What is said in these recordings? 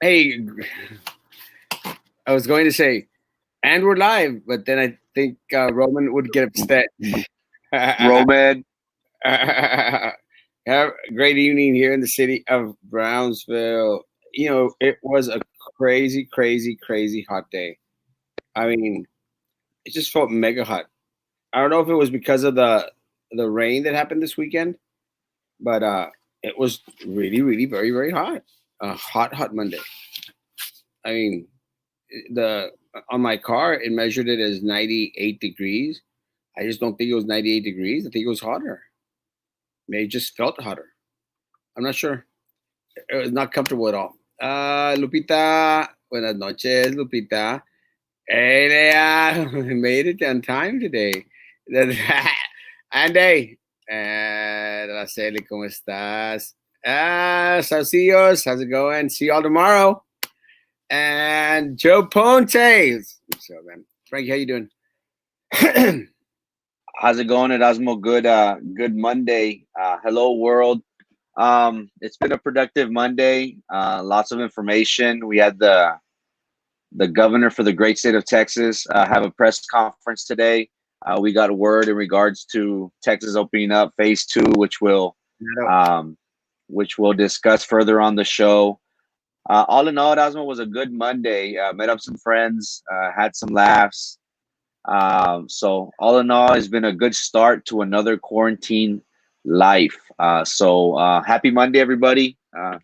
Hey, I was going to say, and we're live, but then I think Roman would get upset. Roman, Have a great evening here in the city of Brownsville. It was a crazy, crazy, crazy hot day. I mean, it just felt mega hot. I don't know if it was because of the rain that happened this weekend, but it was really, really, very, very hot. A hot, hot Monday. I mean, the on my car it measured it as 98 degrees. I just don't think it was 98 degrees. I think it was hotter. Maybe it just felt hotter. I'm not sure. It was not comfortable at all. Lupita, buenas noches, Lupita. Hey, Lea, made it on time today. Andy, Araceli, ¿cómo estás? Saucillos, how's it going? See y'all tomorrow. And Joe Ponte. So, man, Frankie, how you doing? how's it going, Erasmo? Good Monday. Hello, world. It's been a productive Monday. Lots of information. We had the governor for the great state of Texas have a press conference today. We got a word in regards to Texas opening up phase two, um, which we'll discuss further on the show. All in all, Erasmo was a good Monday. Met up some friends, had some laughs. So all in all, it's been a good start to another quarantine life. Happy Monday, everybody.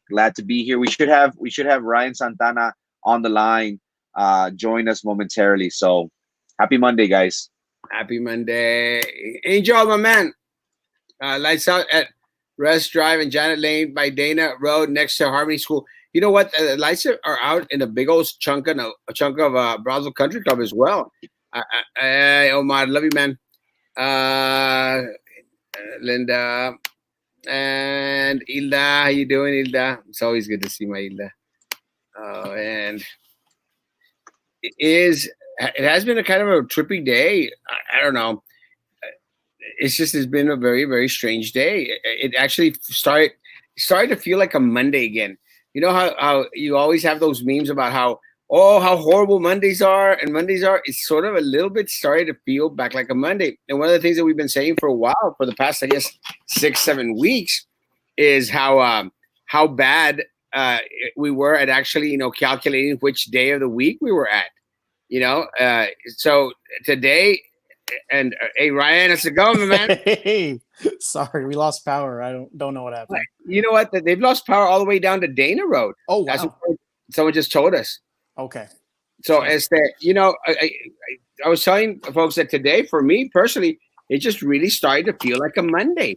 Glad to be here. We should have Ryan Santana on the line, join us momentarily. So happy Monday, guys. Happy Monday. Angel, my man. Lights out at Rest Drive and Janet Lane by Dana Road next to Harmony School. You know what? The lights are out in a big old chunk of Brownsville Country Club as well. Omar, love you, man. Linda and Hilda, how you doing, Hilda? It's always good to see my Hilda. And it has been a kind of a trippy day. I don't know. It's been a very, very strange day. It actually started to feel like a Monday again. You know how you always have those memes about how horrible Mondays are, and Mondays are. It's sort of a little bit starting to feel back like a Monday. And one of the things that we've been saying for a while, for the past, I guess, 6-7 weeks, is how bad we were at actually calculating which day of the week we were at. So today, and hey Ryan, how's it going, man? Hey, sorry, we lost power. I don't know what happened. You know what? They've lost power all the way down to Dana Road. Oh, wow. That's what someone just told us. Okay. So as I was telling folks that today, for me personally, it just really started to feel like a Monday.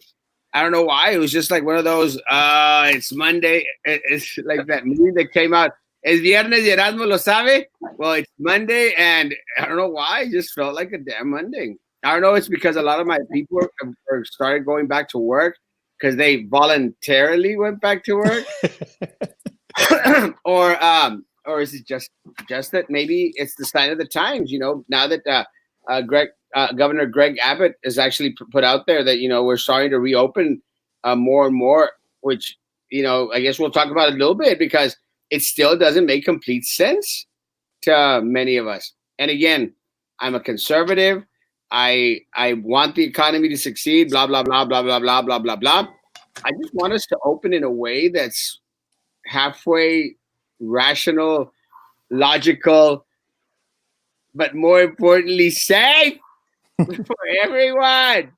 I don't know why. It was just like one of those. It's Monday. It's like that movie that came out. Es viernes y Erasmo lo sabe. Well, it's Monday, and I don't know why. It just felt like a damn Monday. I don't know. It's because a lot of my people are started going back to work because they voluntarily went back to work, or is it just that maybe it's the sign of the times? Now that Governor Greg Abbott has actually put out there that we're starting to reopen more and more, which I guess we'll talk about it a little bit because it still doesn't make complete sense to many of us. And again, I'm a conservative. I want the economy to succeed. Blah blah blah blah blah blah blah blah blah. I just want us to open in a way that's halfway rational, logical, but more importantly, safe for everyone.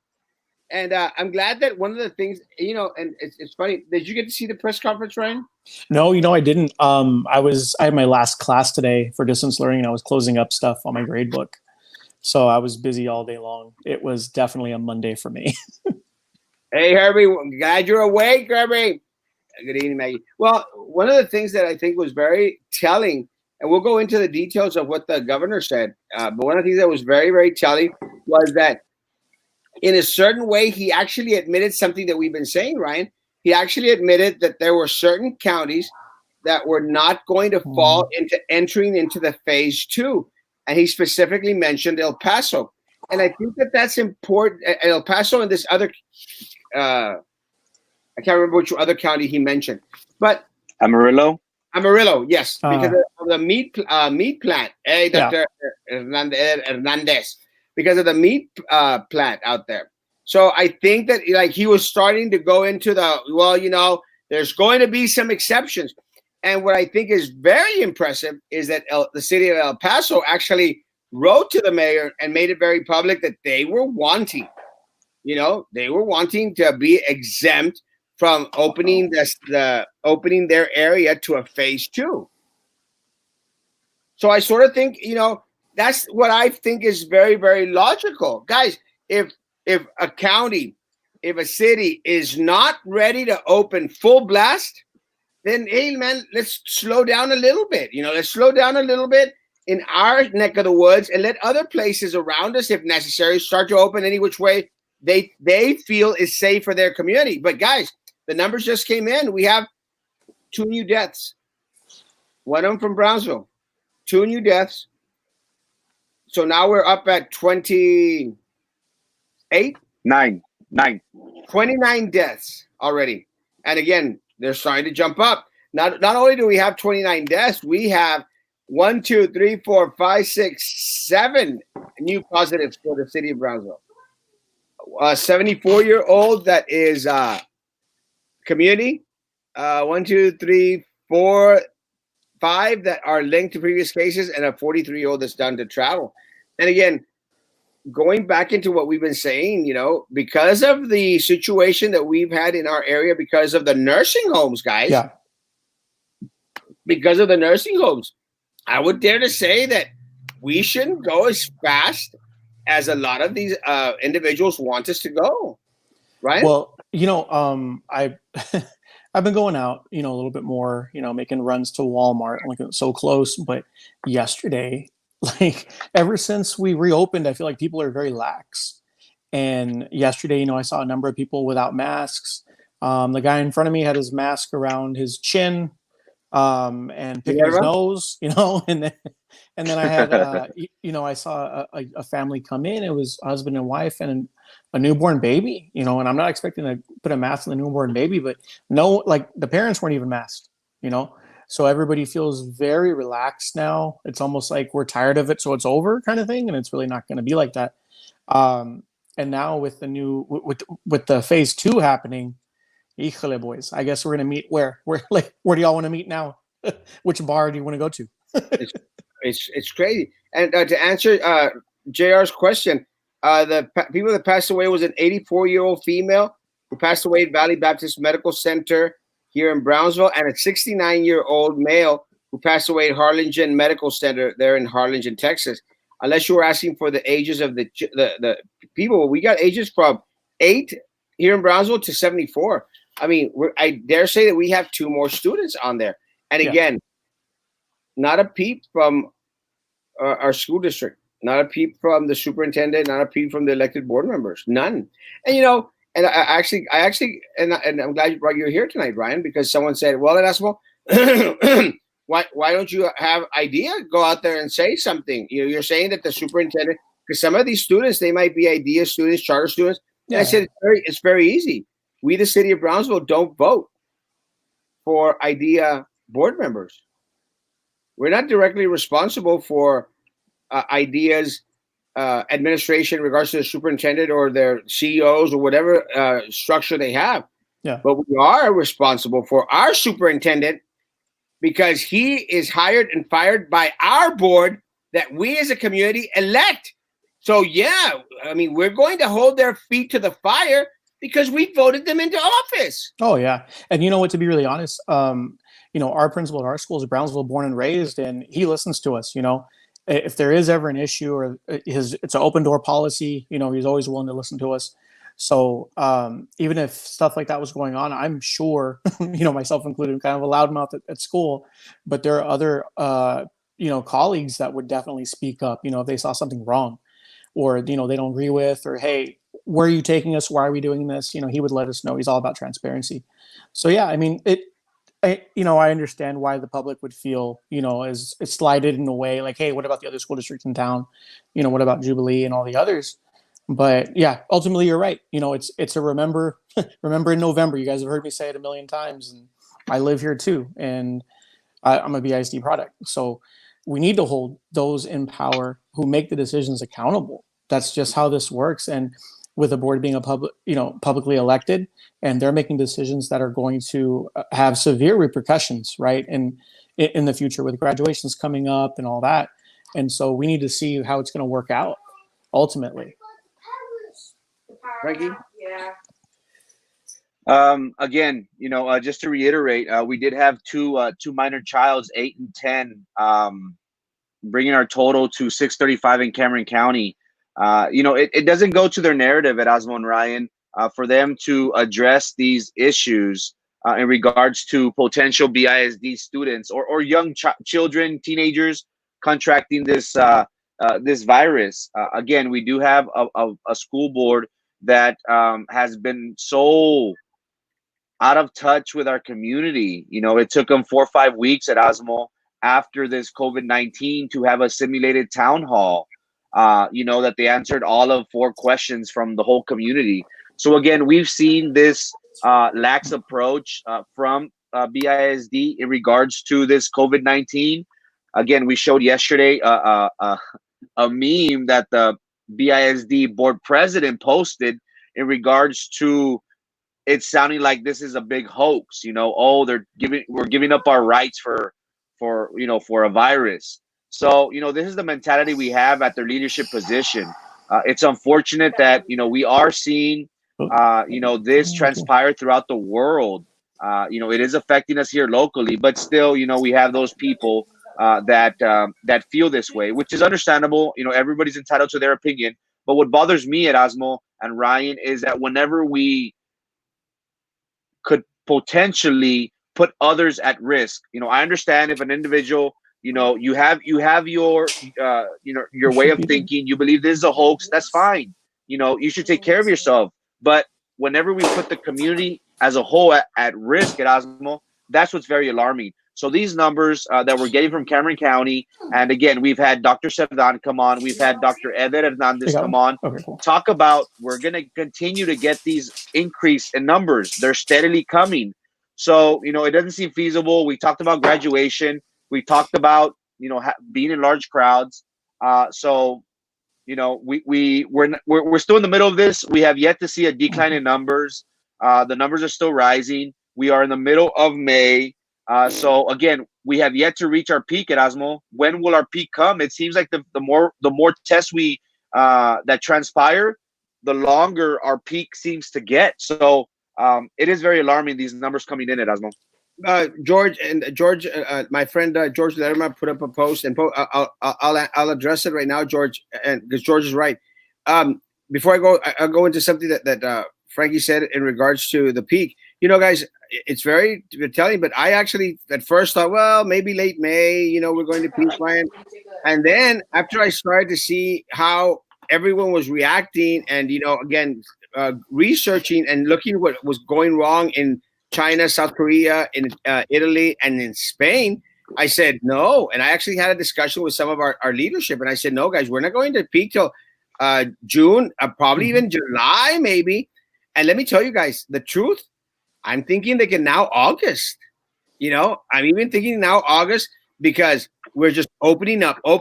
And I'm glad that one of the things, and it's funny. Did you get to see the press conference, Ryan? No, I didn't. I had my last class today for distance learning, and I was closing up stuff on my grade book. So I was busy all day long. It was definitely a Monday for me. Hey, Herbie, glad you're awake, Herbie. Good evening, Maggie. Well, one of the things that I think was very telling, and we'll go into the details of what the governor said, but one of the things that was very, very telling was that in a certain way, he actually admitted something that we've been saying, Ryan. He actually admitted that there were certain counties that were not going to fall into entering into the phase two. And he specifically mentioned El Paso. And I think that that's important. El Paso and this other, I can't remember which other county he mentioned. But Amarillo? Amarillo, yes, because of the meat plant. Hey, Yeah. Dr. Hernandez, because of the meat plant out there. So I think that like he was starting to go into there's going to be some exceptions. And what I think is very impressive is that the city of El Paso actually wrote to the mayor and made it very public that they were wanting to be exempt from opening opening their area to a phase 2. So I sort of think, that's what I think is very, very logical. Guys, if a county, if a city is not ready to open full blast, then hey man, let's slow down a little bit. Let's slow down a little bit in our neck of the woods and let other places around us, if necessary, start to open any which way they feel is safe for their community. But guys, the numbers just came in. We have 2 new deaths. One of them from Brownsville. 2 new deaths. So now we're up at 28? 9. 29 deaths already. And again, they're starting to jump up. Not only do we have 29 deaths, we have 1, 2, 3, 4, 5, 6, 7 new positives for the city of Brownsville. A 74-year-old that is community. 1, 2, 3, 4, 5 that are linked to previous cases, and a 43-year-old that's done to travel. And again, going back into what we've been saying, because of the situation that we've had in our area, because of the nursing homes, guys. Yeah. Because of the nursing homes, I would dare to say that we shouldn't go as fast as a lot of these individuals want us to go, right? Well, I I've been going out, a little bit more, making runs to Walmart, like so close. But yesterday, like ever since we reopened, I feel like people are very lax. And yesterday, I saw a number of people without masks. The guy in front of me had his mask around his chin, and picking his nose, and then I had, I saw a family come in. It was a husband and wife and a newborn baby, and I'm not expecting to put a mask on the newborn baby, but no, like the parents weren't even masked, so everybody feels very relaxed now. It's almost like we're tired of it, so it's over kind of thing. And it's really not going to be like that. And now with the new, with the phase 2 happening, híjole, boys, I guess we're going to meet where do y'all want to meet now? Which bar do you want to go to? It's crazy. And to answer JR's question, the people that passed away was an 84-year-old female who passed away at Valley Baptist Medical Center here in Brownsville, and a 69-year-old male who passed away at Harlingen Medical Center there in Harlingen, Texas. Unless you were asking for the ages of the people, we got ages from 8 here in Brownsville to 74. I mean, I dare say that we have 2 more students on there. And again, not a peep from our school district, not a peep from the superintendent, not a peep from the elected board members, none. And and I actually, and I'm glad you're here tonight, Ryan, because someone said, "Well, Erasmo, why don't you have IDEA go out there and say something?" You're saying that the superintendent, because some of these students, they might be IDEA students, charter students. Yeah. And I said it's very easy. We, the city of Brownsville, don't vote for IDEA board members. We're not directly responsible for IDEA's administration in regards to the superintendent or their CEOs or whatever structure they have. Yeah. But we are responsible for our superintendent because he is hired and fired by our board that we as a community elect. So, yeah, I mean, we're going to hold their feet to the fire because we voted them into office. Oh, yeah. And you know what, to be really honest, our principal at our school is Brownsville born and raised, and he listens to us. If there is ever an issue or it's an open door policy, he's always willing to listen to us. So even if stuff like that was going on, I'm sure, myself included, kind of a loudmouth at school, but there are other, colleagues that would definitely speak up, if they saw something wrong or, they don't agree with, or, hey, where are you taking us? Why are we doing this? He would let us know. He's all about transparency. So, yeah, I mean, I understand why the public would feel, as it's slighted in a way like, hey, what about the other school districts in town? What about Jubilee and all the others? But yeah, ultimately you're right. It's a remember in November. You guys have heard me say it a million times, and I live here too. And I'm a BISD product. So we need to hold those in power who make the decisions accountable. That's just how this works. And with the board being a publicly elected, and they're making decisions that are going to have severe repercussions, right? And in the future with graduations coming up and all that. And so we need to see how it's going to work out ultimately. Frankie? Again, just to reiterate, we did have two minor childs, 8 and 10, bringing our total to 635 in Cameron County. It doesn't go to their narrative at Erasmo and Ryan for them to address these issues in regards to potential BISD students or young children, teenagers contracting this virus. Again, we do have a school board that has been so out of touch with our community. It took them 4 or 5 weeks at Osmo after this COVID-19 to have a simulated town hall, that they answered all of 4 questions from the whole community. So again, we've seen this lax approach from BISD in regards to this COVID-19. Again, we showed yesterday a meme that the BISD board president posted in regards to it's sounding like this is a big hoax. We're giving up our rights for a virus. So this is the mentality we have at their leadership position. It's unfortunate that we are seeing this transpire throughout the world. It is affecting us here locally, but still we have those people that feel this way, which is understandable. Everybody's entitled to their opinion. But what bothers me at Osmo and Ryan is that whenever we could potentially put others at risk. I understand if an individual, you have your way of thinking, you believe this is a hoax, that's fine. You should take care of yourself. But whenever we put the community as a whole at risk at Osmo, that's what's very alarming. So these numbers that we're getting from Cameron County, and again, we've had Dr. Sevdan come on, we've had Dr. Ever Hernandez come on, talk about we're going to continue to get these increase in numbers. They're steadily coming. So, it doesn't seem feasible. We talked about graduation. We talked about, being in large crowds. We're still in the middle of this. We have yet to see a decline in numbers. The numbers are still rising. We are in the middle of May. So again, we have yet to reach our peak at Osmo. When will our peak come? It seems like the more tests we that transpire, the longer our peak seems to get. So it is very alarming, these numbers coming in at Osmo. George, my friend George Letterman put up a post, and I'll address it right now, George, and because George is right. Before I'll go into something that Frankie said in regards to the peak. Guys, it's very telling, but I actually at first thought, well, maybe late May, we're going to peak, Ryan. And then after I started to see how everyone was reacting and, again, researching and looking at what was going wrong in China, South Korea, in Italy, and in Spain, I said no. And I actually had a discussion with some of our leadership, and I said, no, guys, we're not going to peak till June, probably even July, maybe. And let me tell you guys the truth. I'm thinking they can now August. I'm even thinking now August because we're just opening up. I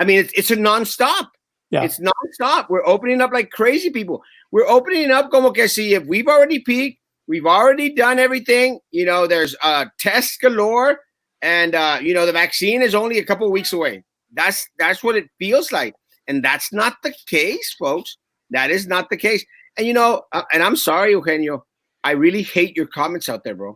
mean, it's a nonstop. Yeah. It's nonstop. We're opening up like crazy people. We're opening up como que see if we've already peaked, we've already done everything. There's tests galore, and the vaccine is only a couple of weeks away. That's what it feels like, and that's not the case, folks. That is not the case. And and I'm sorry, Eugenio. I really hate your comments out there, bro.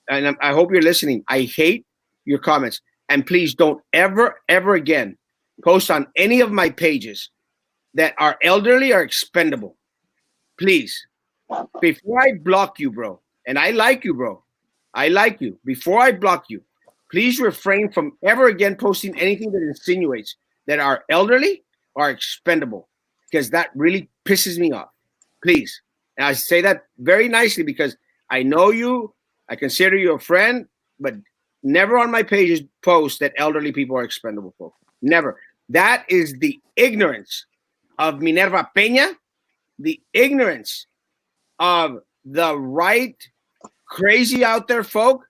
And I hope you're listening. I hate your comments. And please don't ever again post on any of my pages that are elderly or expendable. Please. Before I block you, bro, and I like you, bro. I like you. Before I block you, please refrain from ever again posting anything that insinuates that are elderly or expendable, because that really pisses me off. Please. And I say that very nicely because I know you, I consider you a friend, but never on my pages post that elderly people are expendable, folks. Never. That is the ignorance of Minerva Peña, the ignorance of the right crazy out there folk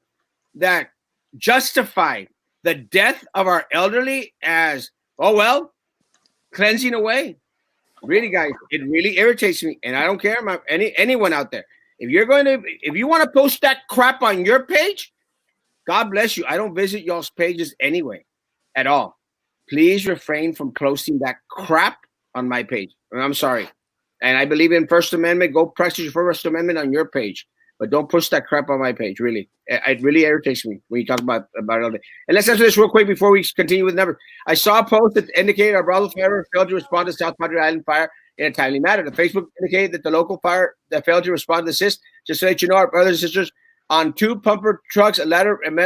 that justify the death of our elderly as, oh well, cleansing away. Really, guys, it really irritates me, and I don't care about anyone out there. If you want to post that crap on your page, God bless you. I don't visit y'all's pages anyway, at all. Please refrain from posting that crap on my page. I'm sorry, and I believe in First Amendment. Go practice your First Amendment on your page, but don't push that crap on my page. Really, it really irritates me when you talk about all that. And let's answer this real quick before we continue with the numbers. I saw a post that indicated our Brazos fire failed to respond to South Padre Island fire in a timely manner. The Facebook indicated that the local fire that failed to respond to assist. Just to let you know, our brothers and sisters on 2 pumper trucks, a ladder, and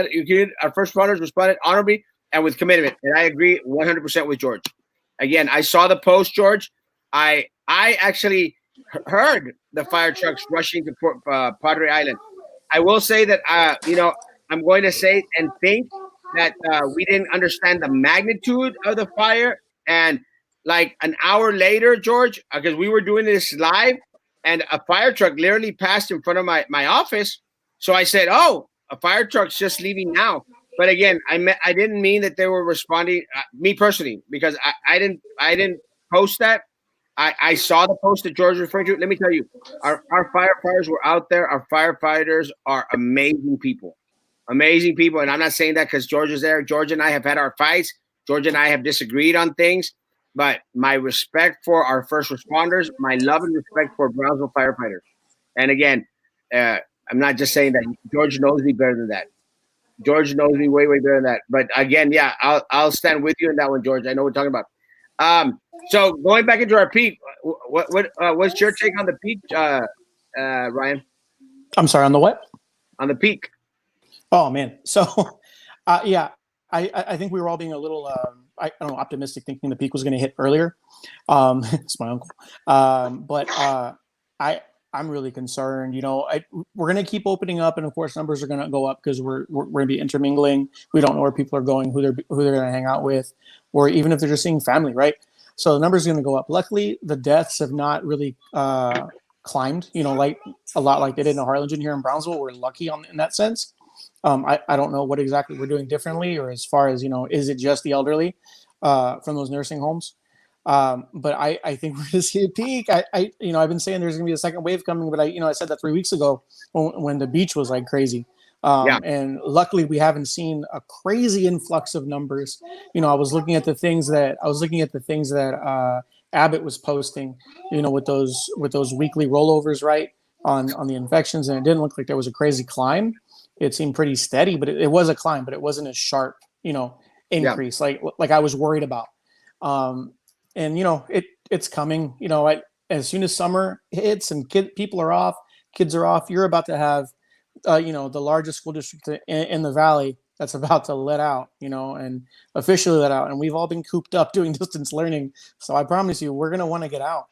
our first responders responded honorably and with commitment. And I agree 100% with George. Again, I saw the post, George. I actually heard the fire trucks rushing to Padre Island. I will say that, I'm going to say and think that we didn't understand the magnitude of the fire. And like an hour later, George, because we were doing this live, and a fire truck literally passed in front of my office. So I said, "Oh, a fire truck's just leaving now." But again, I didn't mean that they were responding. Me personally, because I didn't post that. I saw the post that George referred to. Let me tell you, our firefighters were out there. Our firefighters are amazing people, and I'm not saying that because George is there. George and I have had our fights. George and I have disagreed on things, but my respect for our first responders, my love and respect for Brownsville firefighters. And again, I'm not just saying that. George knows me better than that. George knows me way, way better than that. But again, yeah, I'll stand with you in that one, George. I know what we're talking about. So going back into our peak, what's your take on the peak, Ryan? I'm sorry, on the what? On the peak. Oh man, so yeah, I think we were all being a little I don't know, optimistic, thinking the peak was going to hit earlier. It's my uncle, but I'm really concerned. We're going to keep opening up, and of course, numbers are going to go up because we're going to be intermingling. We don't know where people are going, who they're going to hang out with, or even if they're just seeing family, right? So the numbers are going to go up. Luckily, the deaths have not really climbed. Like a lot like they did in Harlingen here in Brownsville. We're lucky in that sense. I don't know what exactly we're doing differently, or as far as is it just the elderly from those nursing homes? But I think we're going to see a peak. I've been saying there's going to be a second wave coming, but I said that 3 weeks ago when the beach was like crazy. And luckily we haven't seen a crazy influx of numbers. I was looking at the things that Abbott was posting, with those weekly rollovers, right, on the infections, and it didn't look like there was a crazy climb. It seemed pretty steady, but it was a climb, but it wasn't a sharp, increase like I was worried about. And it's coming. As soon as summer hits and kids are off, you're about to have, the largest school district in the valley that's about to let out, and officially let out. And we've all been cooped up doing distance learning. So I promise you, we're gonna want to get out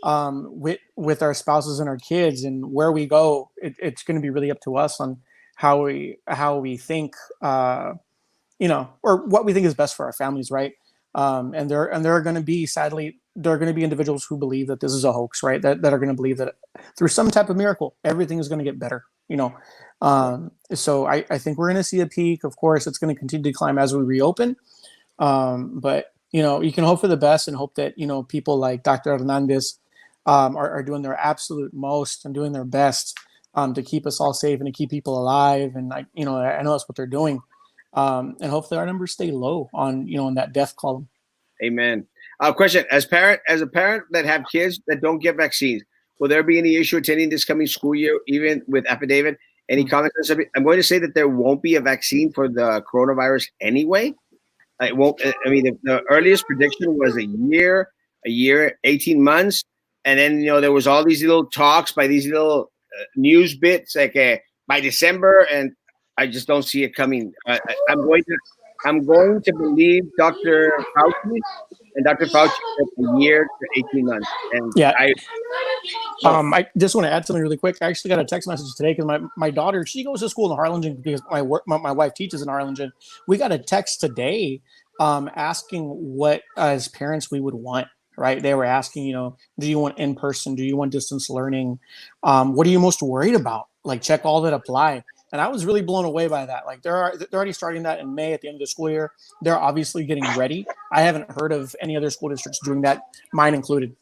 with our spouses and our kids, and where we go, it's going to be really up to us on how we think, or what we think is best for our families, right? And there are going to be, sadly, there are going to be individuals who believe that this is a hoax, right? That are going to believe that through some type of miracle, everything is going to get better, So I think we're going to see a peak. Of course, it's going to continue to climb as we reopen. But you can hope for the best and hope that people like Dr. Hernandez are doing their absolute most and doing their best to keep us all safe and to keep people alive. And I know that's what they're doing. And hopefully our numbers stay low on that death column. Amen. Question: as a parent that have kids that don't get vaccines, will there be any issue attending this coming school year, even with affidavit? Any comments on something? I'm going to say that there won't be a vaccine for the coronavirus anyway. It won't. I mean, the earliest prediction was a year, 18 months, and then there was all these little talks by these little news bits like by December, and I just don't see it coming. I'm going to believe Dr. Fauci, and Dr. Fauci said a year to 18 months. And yeah, I just want to add something really quick. I actually got a text message today because my daughter, she goes to school in Harlingen because my wife teaches in Harlingen. We got a text today asking what as parents we would want. Right? They were asking, do you want in person? Do you want distance learning? What are you most worried about? Like, check all that apply. And I was really blown away by that. Like they're already starting that in May at the end of the school year. They're obviously getting ready. I haven't heard of any other school districts doing that, mine included.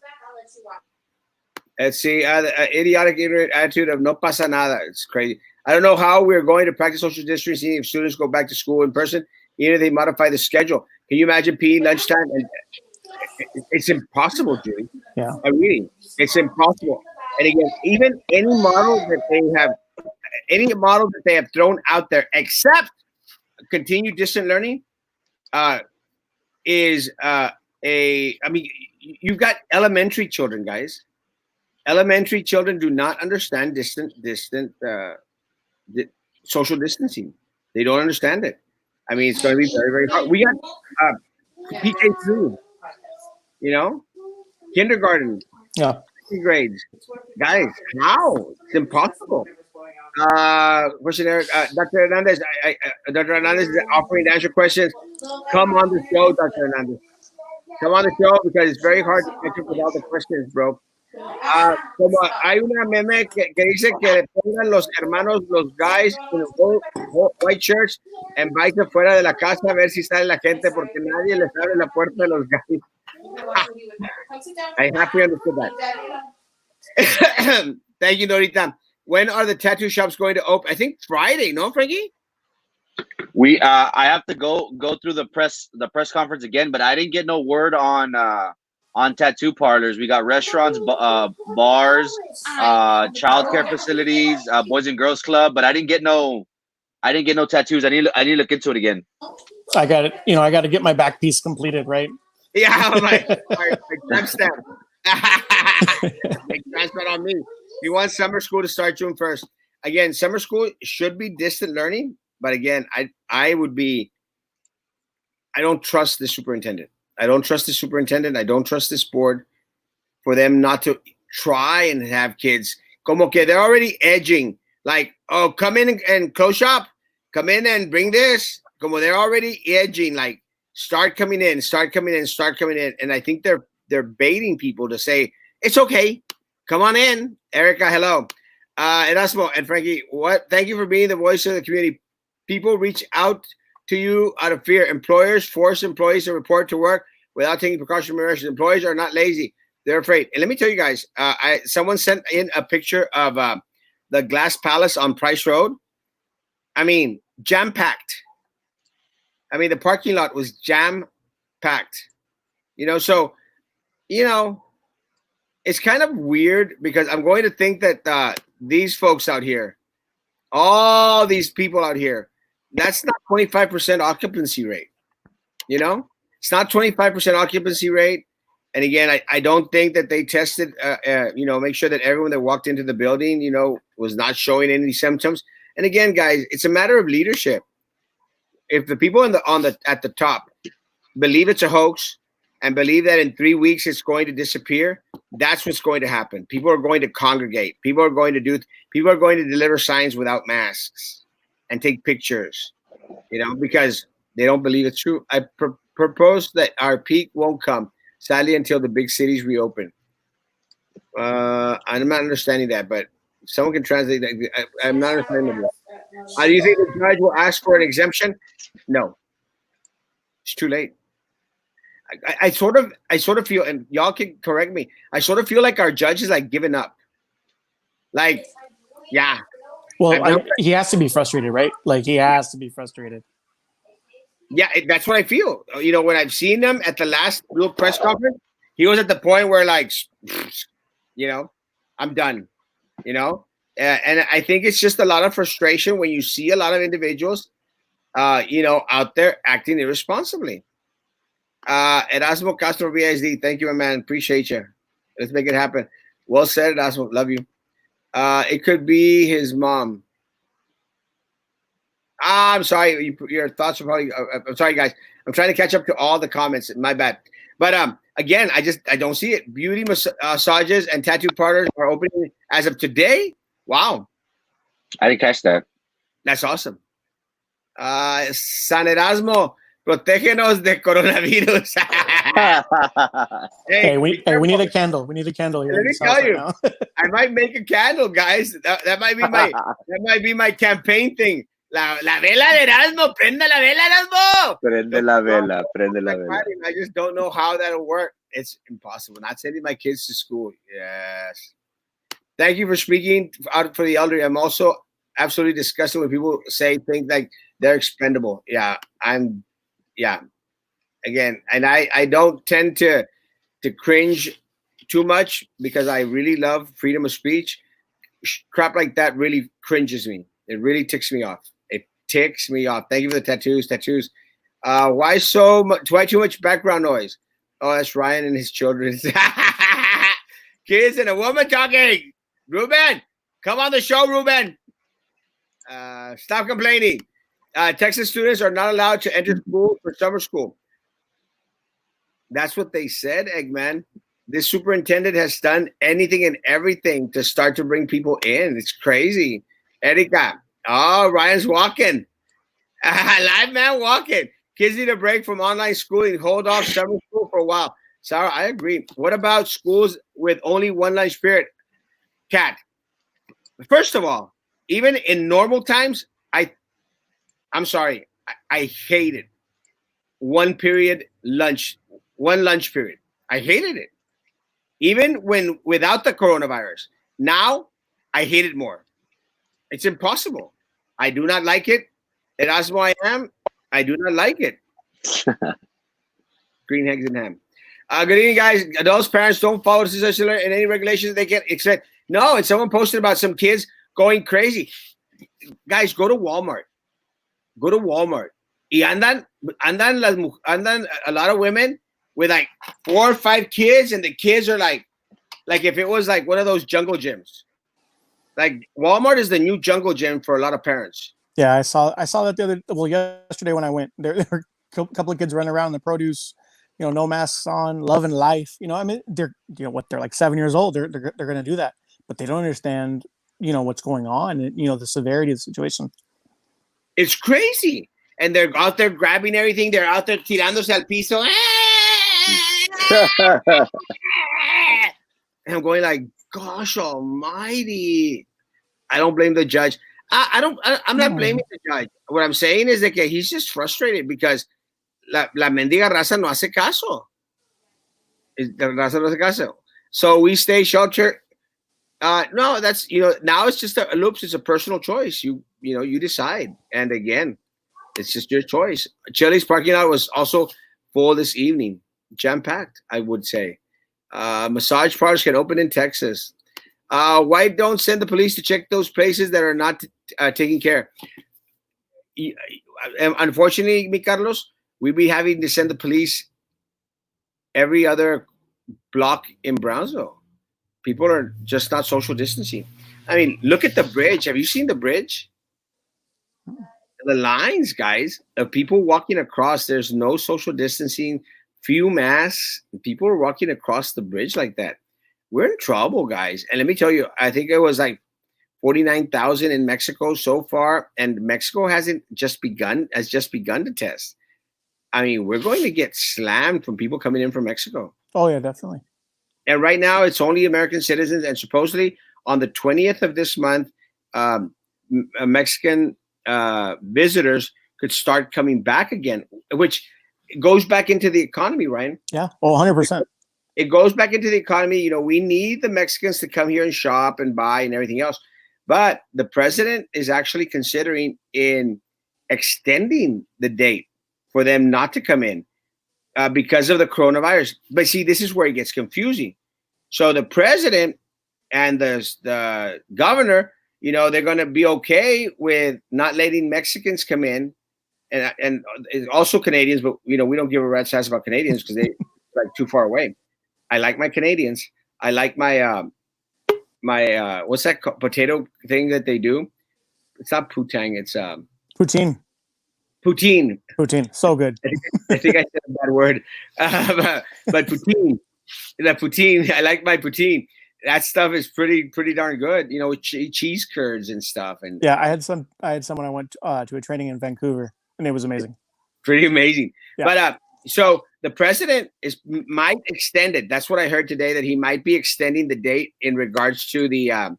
Let's see, idiotic, ignorant attitude of no pasa nada. It's crazy. I don't know how we're going to practice social distancing if students go back to school in person, even if they modify the schedule. Can you imagine PE lunchtime? And it's impossible, Julie. Yeah. Really, it's impossible. And again, even any model that they have thrown out there, except continued distant learning, is I mean, you've got elementary children, guys. Elementary children do not understand distant social distancing. They don't understand it. I mean, it's going to be very, very hard. We got PK3, kindergarten, grades. Guys, how? It's impossible. Questionnaire, Dr. Hernandez, Dr. Hernandez is offering to answer questions. Come on the show, Dr. Hernandez. Come on the show because it's very hard to catch up with all the questions, bro. Como hay una meme que dice que le pongan los hermanos, los guys, white shirts, en bike fuera de la casa a ver si sale la gente porque nadie les abre la puerta de los guys. I happily understood that. Thank you, Norita. When are the tattoo shops going to open? I think Friday, no, Frankie? I have to go through the press conference again, but I didn't get no word on tattoo parlors. We got restaurants, bars, childcare facilities, boys and girls club, but I didn't get no tattoos. I need to look into it again. I got it. I got to get my back piece completed, right? Yeah, my jump stamp. That's not on me. You want summer school to start June 1st. Again, summer school should be distant learning, but again, I don't trust the superintendent. I don't trust this board for them not to try and have kids. Como que they're already edging. Like, oh, come in and close shop. Come in and bring this. Como they're already edging. Like, start coming in. And I think they're baiting people to say, it's okay. Come on in. Erica, hello. Erasmo and Frankie, thank you for being the voice of the community. People reach out to you out of fear. Employers force employees to report to work without taking precautionary measures. Employees are not lazy. They're afraid. And let me tell you guys, someone sent in a picture of the Glass Palace on Price Road. I mean, jam-packed. I mean, the parking lot was jam-packed. So, it's kind of weird because I'm going to think that these folks out here, all these people out here, that's not 25% occupancy rate. It's not 25% occupancy rate. And again, I don't think that they tested, make sure that everyone that walked into the building, was not showing any symptoms. And again, guys, it's a matter of leadership. If the people at the top believe it's a hoax and believe that in 3 weeks it's going to disappear, that's what's going to happen. People are going to congregate. People are going to deliver signs without masks and take pictures, because they don't believe it's true. I propose that our peak won't come, sadly, until the big cities reopen. I'm not understanding that, but someone can translate that. I'm not understanding that. Do you think the judge will ask for an exemption? No. It's too late. I sort of feel, and y'all can correct me, I sort of feel like our judge is like giving up. Like, yeah. Well, he has to be frustrated, right? Like, he has to be frustrated. Yeah, that's what I feel. When I've seen him at the last real press conference, he was at the point where, like, I'm done. And I think it's just a lot of frustration when you see a lot of individuals, out there acting irresponsibly. Erasmo Castro VSD, thank you, my man. Appreciate you. Let's make it happen. Well said, Erasmo. Love you. It could be his mom. I'm sorry. Your thoughts are probably. I'm sorry, guys. I'm trying to catch up to all the comments. My bad. But again, I don't see it. Beauty massages and tattoo parlors are opening as of today. Wow. I didn't catch that. That's awesome. San Erasmo, Protégenos de coronavirus. Hey, we need a candle. We need a candle here Let in me this tell house right you, now. I might make a candle, guys. That might be my campaign thing. La vela de Erasmo, prenda la vela, Erasmo. Prende la vela, prende la vela. I just don't know how that'll work. It's impossible. Not sending my kids to school. Yes. Thank you for speaking out for the elderly. I'm also absolutely disgusted when people say things like they're expendable. Yeah. Again, and I don't tend to cringe too much because I really love freedom of speech. Crap like that really cringes me. It really ticks me off. It ticks me off. Thank you for the tattoos. Why why too much background noise? Oh, that's Ryan and his children. Kids and a woman talking. Ruben, come on the show, Ruben. Stop complaining. Texas students are not allowed to enter school for summer school. That's what they said, Eggman. This superintendent has done anything and everything to start to bring people in. It's crazy. Erika. Oh, Ryan's walking. Live man walking. Kids need a break from online schooling. Hold off summer school for a while. Sarah, I agree. What about schools with only one lunch period? Cat. First of all, even in normal times, I'm sorry. I hate it. One lunch period. I hated it. Even when without the coronavirus. Now, I hate it more. It's impossible. I do not like it. Erasmo I am. I do not like it. Green eggs and ham. Good evening, guys. Adults, parents don't follow in any regulations they can expect. No, and someone posted about some kids going crazy. Guys, go to Walmart. Go to Walmart. Y andan a lot of women with like 4 or 5 kids, and the kids are like if it was like one of those jungle gyms. Like Walmart is the new jungle gym for a lot of parents. Yeah, I saw that yesterday when I went. There were a couple of kids running around in the produce, no masks on, loving life. I mean, they're they're like 7 years old. They're going to do that, but they don't understand what's going on. And, the severity of the situation. It's crazy, and they're out there grabbing everything. They're out there tirándose al piso. And I'm going like, gosh almighty. I don't blame the judge. I'm not blaming the judge. What I'm saying is that he's just frustrated because la mendiga raza no hace caso. La raza no hace caso. So we stay sheltered. No, that's, now it's just loops. It's a personal choice. You decide. And again, it's just your choice. Chili's parking lot was also full this evening. Jam-packed, I would say. Massage parlors can open in Texas. Why don't send the police to check those places that are not taking care? Unfortunately, mi Carlos, we'd be having to send the police every other block in Brownsville. People are just not social distancing. I mean, look at the bridge. Have you seen the bridge? The lines, guys, of people walking across. There's no social distancing, few masks. People are walking across the bridge like that. We're in trouble, guys. And let me tell you, I think it was like 49,000 in Mexico so far, and Mexico has just begun to test. I mean, we're going to get slammed from people coming in from Mexico. Oh yeah, definitely. And right now, it's only American citizens, and supposedly on the 20th of this month, Mexican visitors could start coming back again, which goes back into the economy, Ryan. Yeah, 100%. It goes back into the economy. We need the Mexicans to come here and shop and buy and everything else. But the president is actually considering in extending the date for them not to come in because of the coronavirus. But see, this is where it gets confusing. So the president and the governor, they're going to be okay with not letting Mexicans come in, and also Canadians. But we don't give a rat's ass about Canadians because they're like too far away. I like my Canadians. I like my what's that potato thing that they do? It's not poutine. It's poutine. Poutine, so good. I think I said a bad word, but poutine. That poutine. I like my poutine. That stuff is pretty darn good. With cheese curds and stuff. And yeah, I had some when I went to a training in Vancouver, and it was amazing. Pretty amazing. Yeah. But so the president might extend it. That's what I heard today, that he might be extending the date in regards to the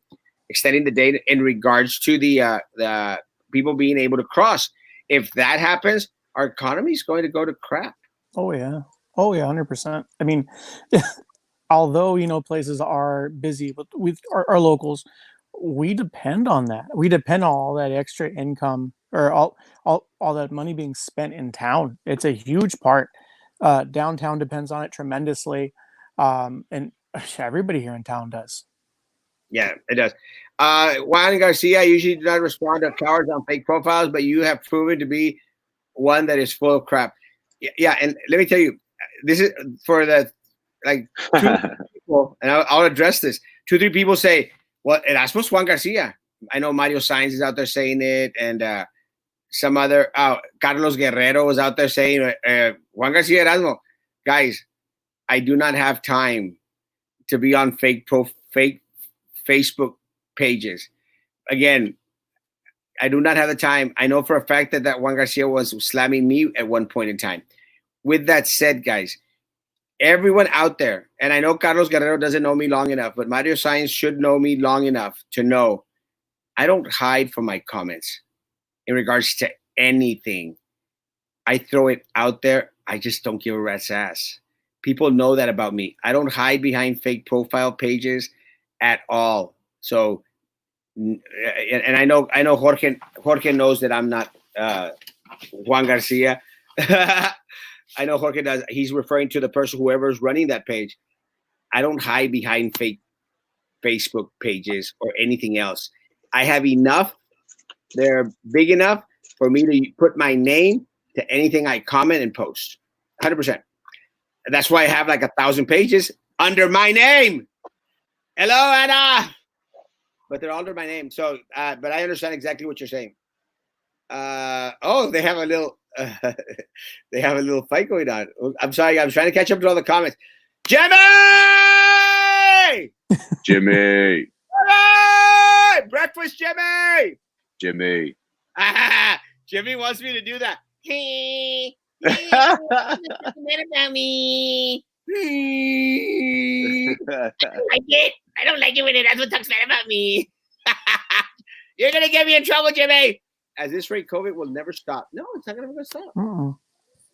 people being able to cross. If that happens, our economy is going to go to crap. Oh yeah. 100%. I mean, although places are busy with our locals, we depend on that. We depend on all that extra income, or all that money being spent in town. It's a huge part. Downtown depends on it tremendously, and everybody here in town does. Yeah, it does. Juan Garcia usually does not respond to cowards on fake profiles, but you have proven to be one that is full of crap. Yeah, and let me tell you, this is for the two people, and I'll address this. 2-3 people say, "Well, Erasmo's Juan Garcia." I know Mario Sainz is out there saying it, and some other Carlos Guerrero was out there saying Juan Garcia Erasmo. Guys, I do not have time to be on fake Facebook pages. Again, I do not have the time. I know for a fact that Juan Garcia was slamming me at one point in time. With that said, guys, everyone out there, and I know Carlos Guerrero doesn't know me long enough, but Mario Sainz should know me long enough to know I don't hide from my comments in regards to anything. I throw it out there. I just don't give a rat's ass. People know that about me. I don't hide behind fake profile pages at all. So, and I know Jorge knows that I'm not Juan Garcia. I know Jorge does. He's referring to the person, whoever's running that page. I don't hide behind fake Facebook pages or anything else. I have enough. They're big enough for me to put my name to anything I comment and post. 100%. That's why I have like 1,000 pages under my name. Hello, Anna. But they're under my name. So, but I understand exactly what you're saying. They have a little, fight going on. I'm sorry. I'm trying to catch up to all the comments. Jimmy! Jimmy! Hey! Breakfast, Jimmy! Jimmy. Jimmy wants me to do that. Hey, about me. I don't like it when Erasmo talks bad about me. You're gonna get me in trouble, Jimmy. At this rate, COVID will never stop. No, it's not gonna stop.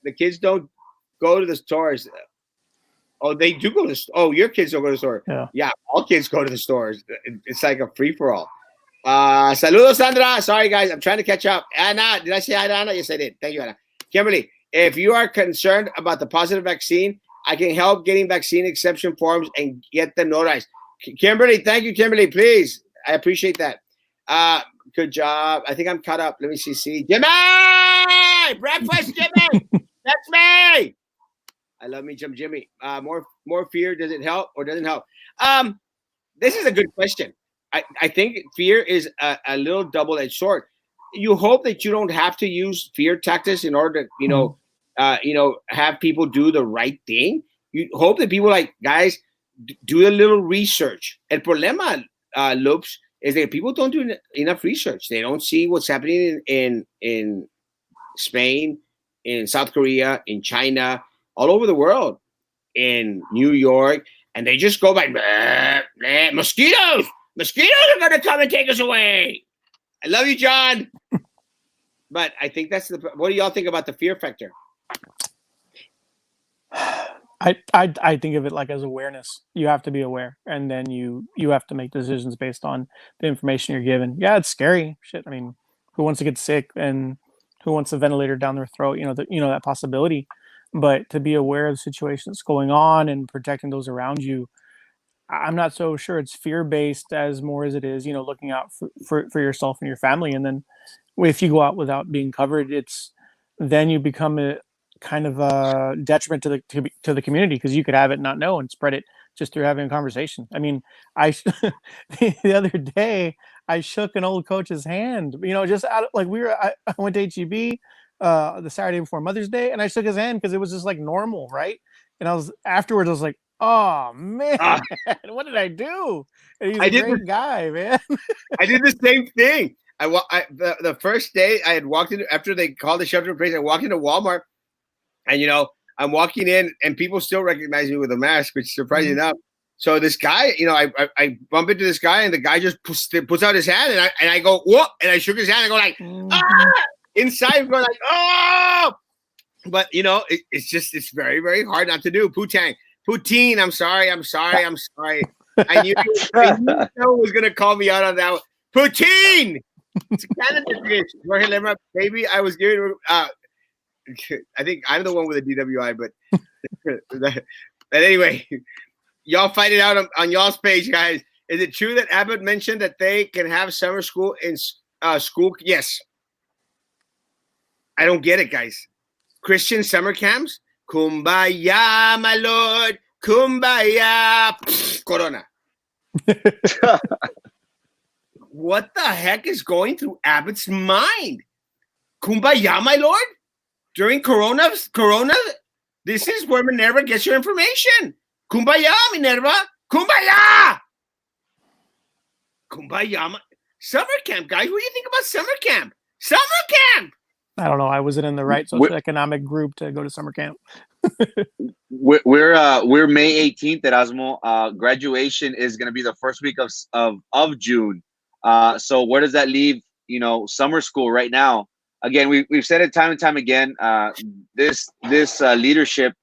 The kids don't go to the stores. Oh, they do go to. Oh, your kids don't go to the store. Yeah, all kids go to the stores. It's like a free for all. Saludos, Sandra. Sorry, guys, I'm trying to catch up. Anna, did I say hi to Anna? Yes, I did. Thank you, Anna. Kimberly, if you are concerned about the positive vaccine, I can help getting vaccine exception forms and get them notarized. Kimberly, thank you, Kimberly. Please, I appreciate that. Good job. I think I'm caught up. Let me see. Jimmy! Breakfast, Jimmy! That's me! I love me, Jimmy. More fear, does it help or doesn't help? This is a good question. I think fear is a little double-edged sword. You hope that you don't have to use fear tactics in order to, have people do the right thing. You hope that people guys, do a little research. El problema, Loops, is that people don't do enough research. They don't see what's happening in Spain, in South Korea, in China, all over the world, in New York, and they just go by mosquitoes. Mosquitoes are going to come and take us away. I love you, John. But I think that's what do y'all think about the fear factor? I think of it like as awareness. You have to be aware, and then you have to make decisions based on the information you're given. Yeah, it's scary. Shit. I mean, who wants to get sick and who wants a ventilator down their throat? That possibility. But to be aware of the situation that's going on and protecting those around you, I'm not so sure it's fear-based as more as it is, looking out for yourself and your family. And then if you go out without being covered, then you become a kind of a detriment to the community, because you could have it, not know, and spread it just through having a conversation. I mean, the other day I shook an old coach's hand, just out of, I went to HEB the Saturday before Mother's Day, and I shook his hand because it was just like normal, right? And afterwards I was like, oh man, what did I do? And he's a great guy, man. I did the same thing. The first day I had walked in after they called the shelter in place. I walked into Walmart, and I'm walking in, and people still recognize me with a mask, which is surprising enough. So this guy, I bump into this guy, and the guy just puts out his hand, and I go, whoop, and I shook his hand. I go like, inside, I'm going like, oh. But it's very, very hard not to do. Poutine. I'm sorry. I knew someone was gonna call me out on that one. Poutine. It's a Canada dish. Baby, I was giving. I think I'm the one with a DWI, but anyway, y'all find it out on y'all's page, guys. Is it true that Abbott mentioned that they can have summer school in school? Yes. I don't get it, guys. Christian summer camps? Kumbaya, my lord. Kumbaya. Corona. What the heck is going through Abbott's mind? Kumbaya, my lord? During Corona, this is where Minerva gets your information. Kumbaya, Minerva. Kumbaya. Kumbaya. Summer camp, guys. What do you think about summer camp? Summer camp. I don't know. I wasn't in the right socioeconomic group to go to summer camp. We're May 18th at Erasmo. Graduation is going to be the first week of June. So where does that leave? Summer school right now. Again, we've said it time and time again. This leadership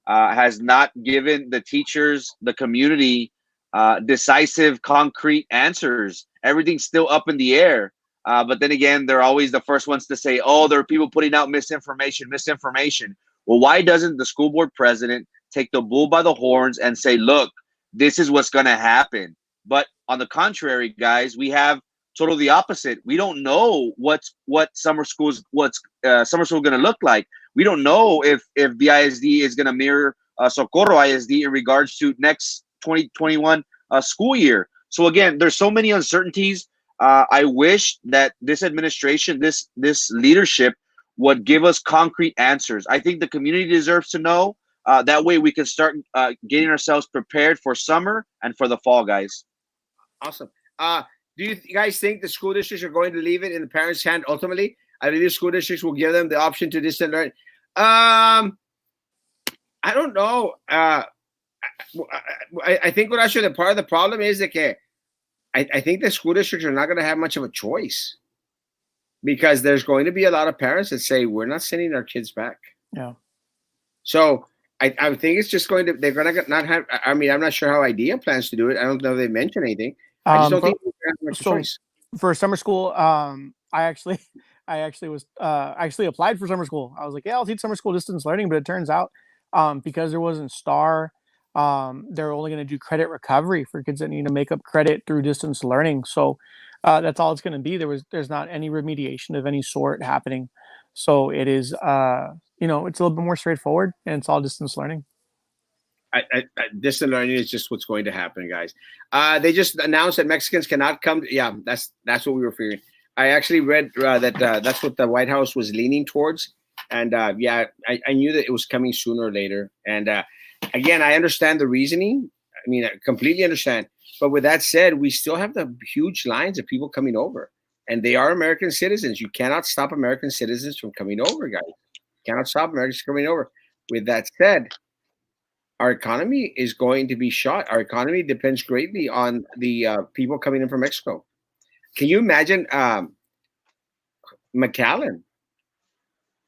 has not given the teachers, the community, decisive, concrete answers. Everything's still up in the air. But then again, they're always the first ones to say, oh, there are people putting out misinformation. Well, why doesn't the school board president take the bull by the horns and say, look, this is what's going to happen? But on the contrary, guys, we have totally the opposite. We don't know what summer school going to look like. We don't know if the ISD is going to mirror Socorro ISD in regards to next 2021 school year. So again, there's so many uncertainties. I wish that this administration, this leadership would give us concrete answers. I think the community deserves to know. That way we can start getting ourselves prepared for summer and for the fall, guys. Awesome. Do you guys think the school districts are going to leave it in the parents' hand ultimately? I believe school districts will give them the option to distance learn. I don't know. I think what actually the part of the problem is that I think the school districts are not going to have much of a choice, because there's going to be a lot of parents that say we're not sending our kids back. Yeah. So I think it's just they're going to not have. I mean, I'm not sure how IDEA plans to do it. I don't know if they mention anything. I just don't think they're going to have much choice. For summer school, I actually applied for summer school. I was like, yeah, I'll teach summer school distance learning, but it turns out because there wasn't STAR, they're only going to do credit recovery for kids that need to make up credit through distance learning. So that's all it's going to be. There's not any remediation of any sort happening. So it is, it's a little bit more straightforward, and it's all distance learning. Distant learning is just what's going to happen, guys. They just announced that Mexicans cannot come. Yeah, that's what we were figuring. I actually read that that's what the White House was leaning towards, and I knew that it was coming sooner or later. And again, I understand the reasoning. I mean, I completely understand. But with that said, we still have the huge lines of people coming over, and they are American citizens. You cannot stop American citizens from coming over, guys. You cannot stop Americans from coming over. With that said, our economy is going to be shot. Our economy depends greatly on the people coming in from Mexico. Can you imagine McAllen?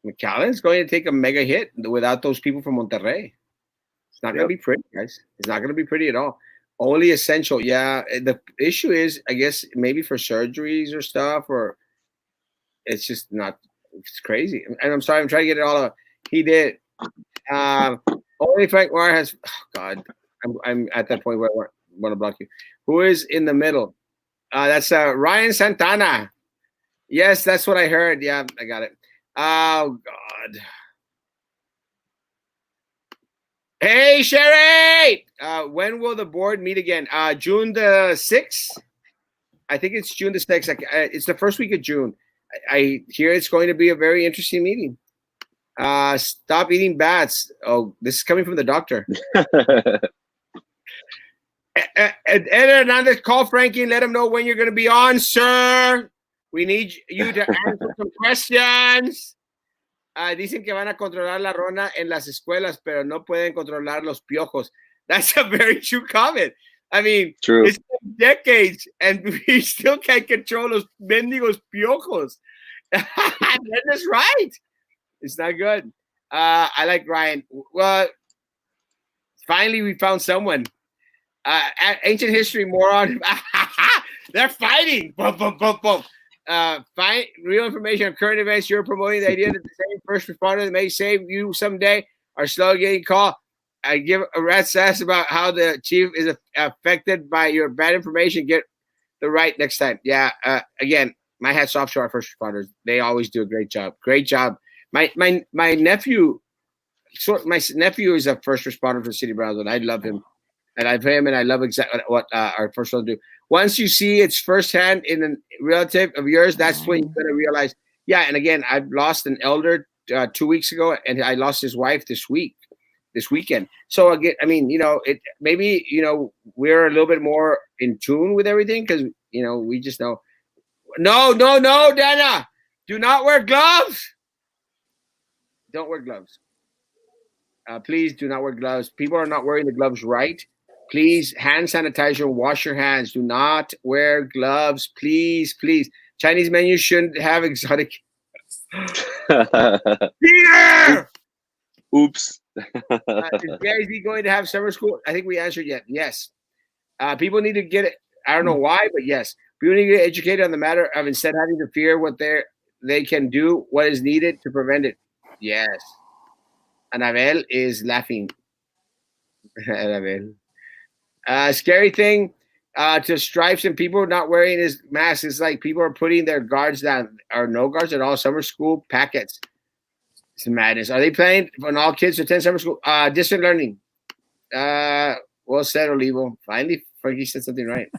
McAllen's going to take a mega hit without those people from Monterrey. It's not going to be pretty, guys. It's not going to be pretty at all. Only essential. Yeah. The issue is, I guess, maybe for surgeries or stuff, or it's just not. It's crazy. And I'm sorry, I'm trying to get it all out. He did. Only Frank Moore has. Oh God, I'm at that point where I want to block you. Who is in the middle? That's Ryan Santana. Yes, that's what I heard. Yeah, I got it. Oh God. Hey Sherry, when will the board meet again? June the 6th. I think it's June the 6th. It's the first week of June. I hear it's going to be a very interesting meeting. Stop eating bats. Oh, this is coming from the doctor. Ed Hernandez, call Frankie and let him know when you're going to be on, sir. We need you to answer some questions. Dicen que van a controlar la rona en las escuelas, pero no pueden controlar los piojos. That's a very true comment. I mean, True. it's been decades, and we still can't control los mendigos piojos. That's right. It's not good. I like Ryan. Well, finally, we found someone. Ancient history moron. They're fighting. Boom, boom, boom, boom. Find real information on current events. You're promoting the idea that the same first responder that may save you someday are slowly getting caught. I give a rat's ass about how the chief is affected by your bad information. Get the right next time. Yeah. Again, my hat's off to our first responders. They always do a great job. Great job. My nephew. My nephew is a first responder for the city of Brownsville. I love him. And I love him, and I love exactly what our first one do. Once you see it's firsthand in a relative of yours, that's when you're gonna realize. Yeah, and again, I've lost an elder 2 weeks ago, and I lost his wife this weekend. So again, I mean, it maybe we're a little bit more in tune with everything because we just know. No, Dana, do not wear gloves. Don't wear gloves. Please do not wear gloves. People are not wearing the gloves right. Please, hand sanitizer, wash your hands. Do not wear gloves. Please, please. Chinese menus shouldn't have exotic. Peter! Oops. Is Gary going to have summer school? I think we answered yet. Yes. People need to get it. I don't know why, but yes. People need to get educated on the matter of instead having to fear what they can do, what is needed to prevent it. Yes. Anabel is laughing. Anabel. Scary thing to stripes and people not wearing his mask is like people are putting their guards down or no guards at all. Summer school packets. It's madness. Are they planning on all kids to attend summer school? Distant learning. Well said, Olivo. Finally, Frankie said something right.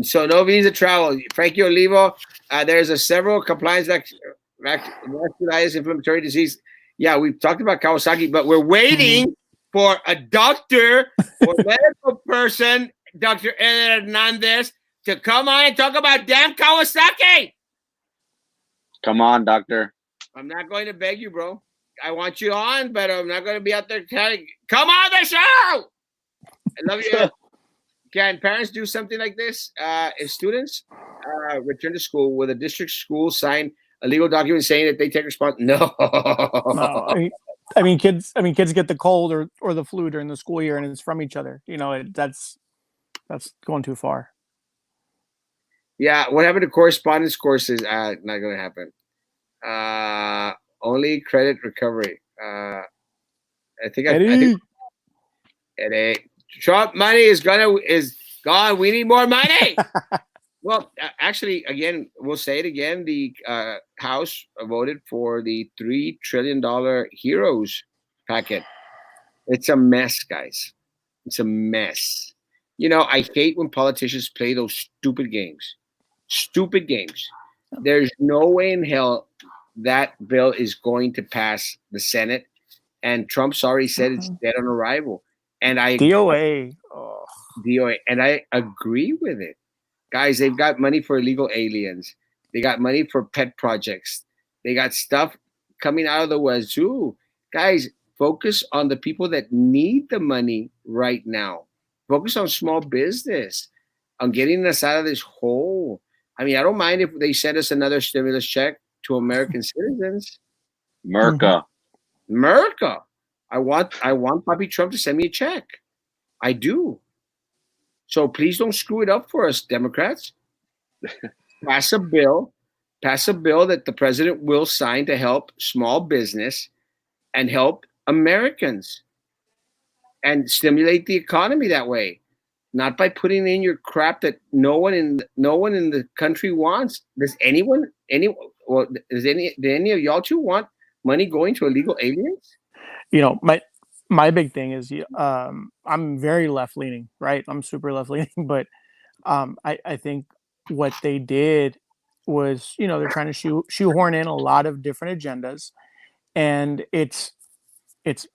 So no visa travel. Frankie Olivo, there's several compliance vasculitis inflammatory disease. Yeah, we've talked about Kawasaki, but we're waiting for a doctor or medical person, Dr. Ed Hernandez, to come on and talk about damn Kawasaki. Come on, doctor. I'm not going to beg you, bro. I want you on, but I'm not going to be out there telling, come on the show. I love you. Can parents do something like this? If students return to school, will the district school sign a legal document saying that they take responsibility? No. I mean, kids get the cold or the flu during the school year, and it's from each other. That's going too far. Yeah, what happened to correspondence courses? Not going to happen. Only credit recovery. I think Trump money is gone. We need more money. Well, actually, again, we'll say it again. The House voted for the $3 trillion Heroes packet. It's a mess, guys. It's a mess. I hate when politicians play those stupid games. Stupid games. There's no way in hell that bill is going to pass the Senate. And Trump's already said it's dead on arrival. And DOA. DOA. And I agree with it. Guys, they've got money for illegal aliens. They got money for pet projects. They got stuff coming out of the wazoo. Guys, focus on the people that need the money right now. Focus on small business, on getting us out of this hole. I mean, I don't mind if they send us another stimulus check to American citizens. Merca. I want Papi Trump to send me a check. I do. So please don't screw it up for us, Democrats. Pass a bill that the president will sign to help small business and help Americans and stimulate the economy that way. Not by putting in your crap that no one in the country wants. Does any of y'all two want money going to illegal aliens? My big thing is I'm very left leaning, right? I'm super left leaning, but I think what they did was, they're trying to shoehorn in a lot of different agendas, and it's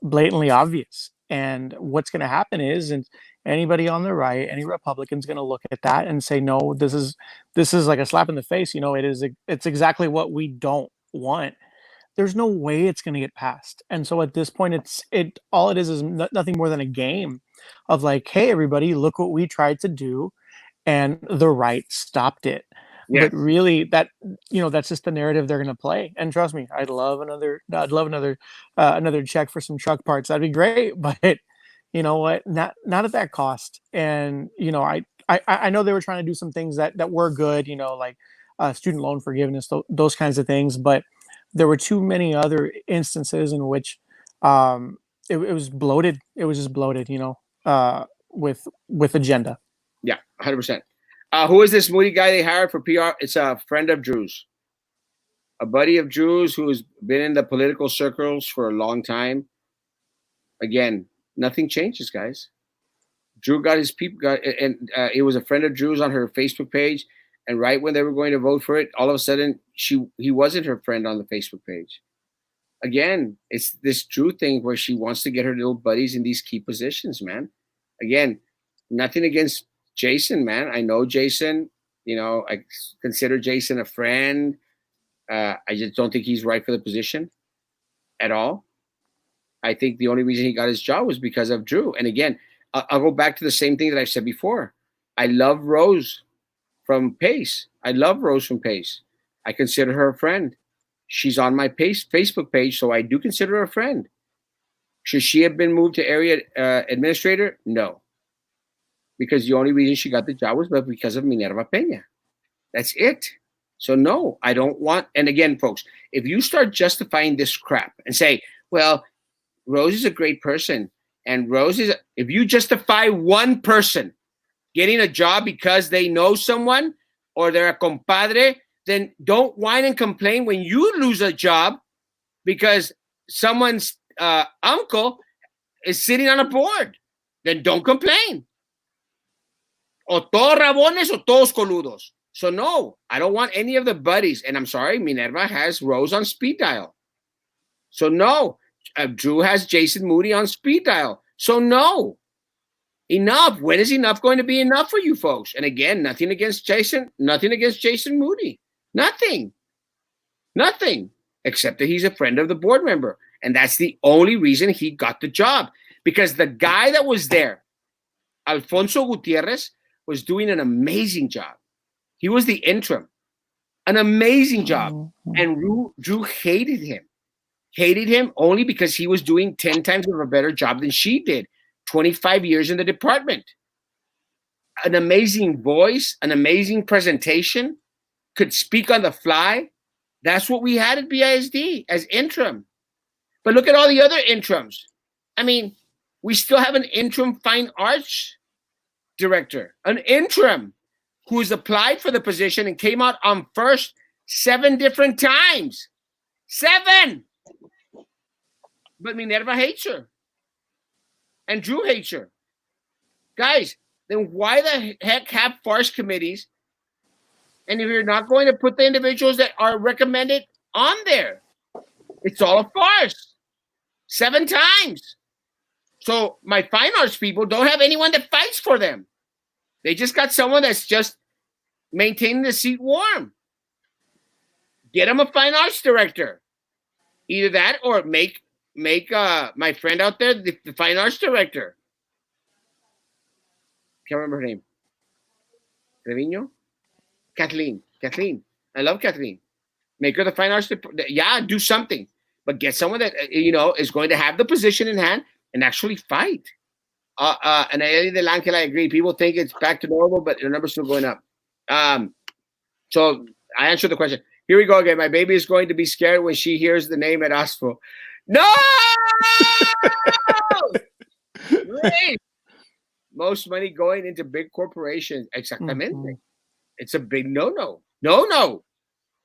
blatantly obvious. And what's going to happen is, and anybody on the right, any Republican's going to look at that and say, no, this is like a slap in the face. It's exactly what we don't want. There's no way it's going to get passed. And so at this point, all it is nothing more than a game of like, hey, everybody, look what we tried to do, and the right stopped it. Yeah. But really, that's just the narrative they're going to play. And trust me, I'd love another check for some truck parts. That'd be great. But you know what? Not at that cost. And I know they were trying to do some things that were good. Like student loan forgiveness, those kinds of things. But there were too many other instances in which it was bloated. It was just bloated. With agenda. Yeah, 100%. Who is this Moody guy they hired for PR? It's a friend of Drew's, a buddy of Drew's who's been in the political circles for a long time. Again, nothing changes, guys. Drew got his people, and it was a friend of Drew's on her Facebook page. And right when they were going to vote for it, all of a sudden he wasn't her friend on the Facebook page. Again, it's this Drew thing where she wants to get her little buddies in these key positions, man. Again, nothing against Jason, man. I know Jason. I consider Jason a friend. I just don't think he's right for the position at all. I think the only reason he got his job was because of Drew. And again, I'll go back to the same thing that I said before. I love Rose from Pace. I consider her a friend. She's on my Facebook page, so I do consider her a friend. Should she have been moved to area administrator? No. Because the only reason she got the job was because of Minerva Peña. That's it. So no, I don't want. And again, folks, if you start justifying this crap and say, well, Rose is a great person, and if you justify one person getting a job because they know someone or they're a compadre, then don't whine and complain when you lose a job because someone's uncle is sitting on a board. Then don't complain. O todos rabones o todos coludos. So no, I don't want any of the buddies. And I'm sorry, Minerva has Rose on speed dial. So no, Drew has Jason Moody on speed dial. So no, enough. When is enough going to be enough for you folks? And again, nothing against Jason Moody. Nothing, except that he's a friend of the board member. And that's the only reason he got the job. Because the guy that was there, Alfonso Gutierrez, was doing an amazing job. He was the interim. An amazing job. And Drew hated him only because he was doing 10 times of a better job than she did. 25 years in the department. An amazing voice, an amazing presentation, could speak on the fly. That's what we had at BISD as interim. But look at all the other interims. I mean, we still have an interim fine arts director, an interim who's applied for the position and came out on first 7 different times. 7! But Minerva hates her. And Drew hates her. Guys, then why the heck have farce committees? And if you're not going to put the individuals that are recommended on there, it's all a farce. 7 times. So my fine arts people don't have anyone that fights for them. They just got someone that's just maintaining the seat warm. Get them a fine arts director. Either that or make my friend out there the fine arts director. Can't remember her name. Trevino? Kathleen. I love Kathleen. Make her the fine arts. Yeah, do something. But get someone that, is going to have the position in hand and actually fight. And Eddie Del Ángel, I agree. People think it's back to normal, but the number's still going up. So I answered the question. Here we go again. My baby is going to be scared when she hears the name Erasmo. No! Great. Most money going into big corporations. Exactamente. Mm-hmm. It's a big no-no. No.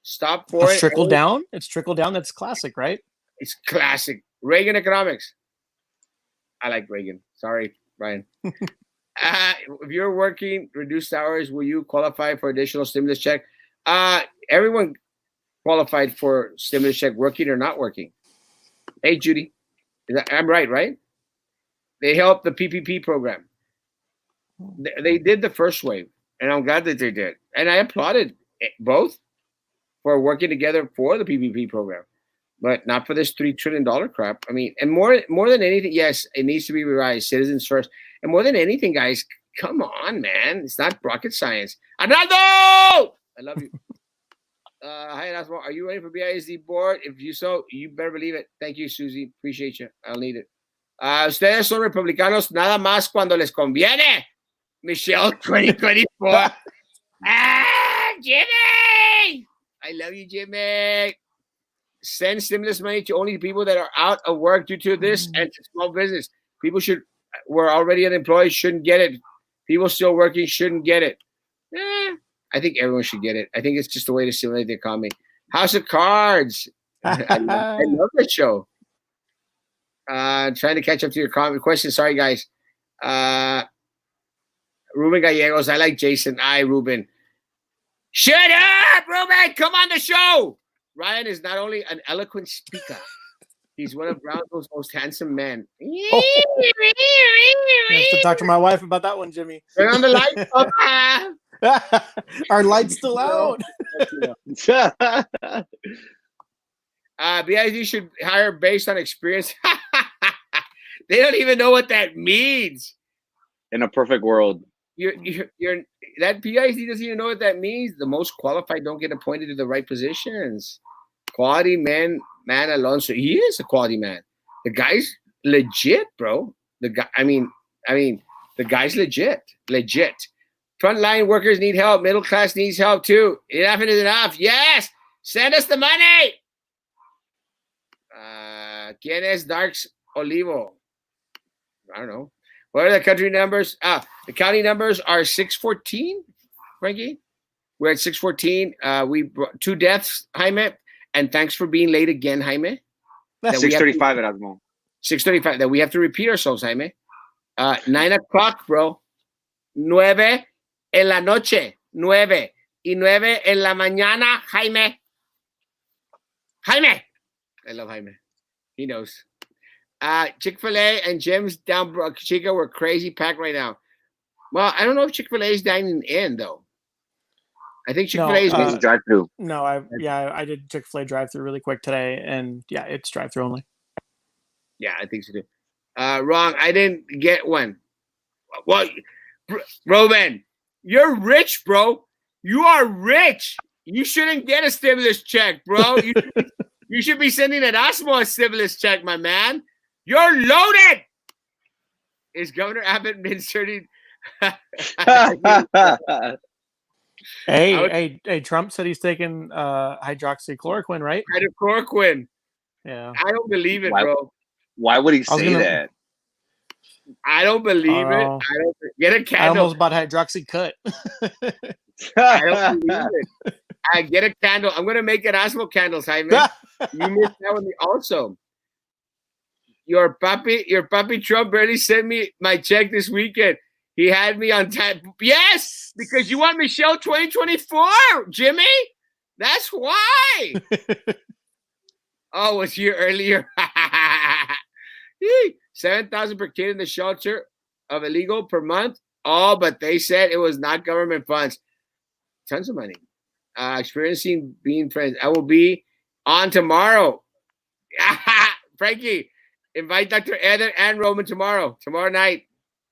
Stop for it. Trickle down. It's trickle down. That's classic, right? It's classic. Reagan economics. I like Reagan. Sorry, Brian. If you're working reduced hours, will you qualify for additional stimulus check? Everyone qualified for stimulus check, working or not working. Hey, Judy. I'm right? They helped the PPP program. They did the first wave, and I'm glad that they did. And I applauded both for working together for the PPP program, but not for this $3 trillion crap. I mean, and more than anything, yes, it needs to be revised. Citizens first, and more than anything, guys, come on, man, it's not rocket science. Arnaldo, I love you. Hi, Erasmo. Are you ready for BISD board? If you so, you better believe it. Thank you, Susie. Appreciate you. I'll need it. Ustedes son republicanos nada más cuando les conviene. Michelle 2024. Jimmy! I love you, Jimmy. Send stimulus money to only people that are out of work due to this and to small business. People were already unemployed, shouldn't get it. People still working shouldn't get it. I think everyone should get it. I think it's just a way to stimulate the economy. House of Cards. I love that show. Trying to catch up to your comment question. Sorry, guys. Ruben Gallegos. I like Jason. Ruben. Shut up, Ruben. Come on the show. Ryan is not only an eloquent speaker, he's one of Brownsville's most handsome men. I have to talk to my wife about that one, Jimmy. Turn on the light. Our light's still out. BID should hire based on experience. They don't even know what that means. In a perfect world. You're that PID doesn't even know what that means. The most qualified don't get appointed to the right positions. Quality man Alonso. He is a quality man. The guy's legit, bro. The guy. I mean, the guy's legit. Frontline workers need help. Middle class needs help too. Enough is enough. Yes. Send us the money. ¿Quién es Darks Olivo? I don't know. What are the country numbers? The county numbers are 614, Frankie. We're at 614. We brought 2 deaths, Jaime. And thanks for being late again, Jaime. 6:35 Erasmo. 6:35. That we have to repeat ourselves, Jaime. 9 o'clock, bro. 9 en la noche. 9. Y 9 en la mañana, Jaime. Jaime. I love Jaime. He knows. Chick-fil-A and Jim's down Chica were crazy packed right now. Well, I don't know if Chick-fil-A is dining in, though. I think Chick-fil-A is drive-through. No, I did Chick-fil-A drive-through really quick today, and yeah, it's drive-through only. Yeah, I think so too. Wrong. I didn't get one. Well, Roman, you're rich, bro. You are rich. You shouldn't get a stimulus check, bro. You should be sending Erasmo a stimulus check, my man. You're loaded. Is Governor Abbott been inserting? Hey, Trump said he's taking hydroxychloroquine, right? Hydrochloroquine. Yeah. I don't believe it, bro. Why would he say that? I don't believe it. I don't get a candle. I almost bought hydroxycut. I don't believe it. I get a candle. I'm gonna make Erasmo candles, Jaime. You missed that one also. Your puppy Trump barely sent me my check this weekend. He had me on time. Yes, because you want Michelle 2024, Jimmy. That's why. Oh, was here earlier. 7,000 per kid in the shelter of illegal per month. Oh, but they said it was not government funds. Tons of money. Experiencing being friends. I will be on tomorrow. Frankie, invite Dr. Eder and Roman tomorrow night.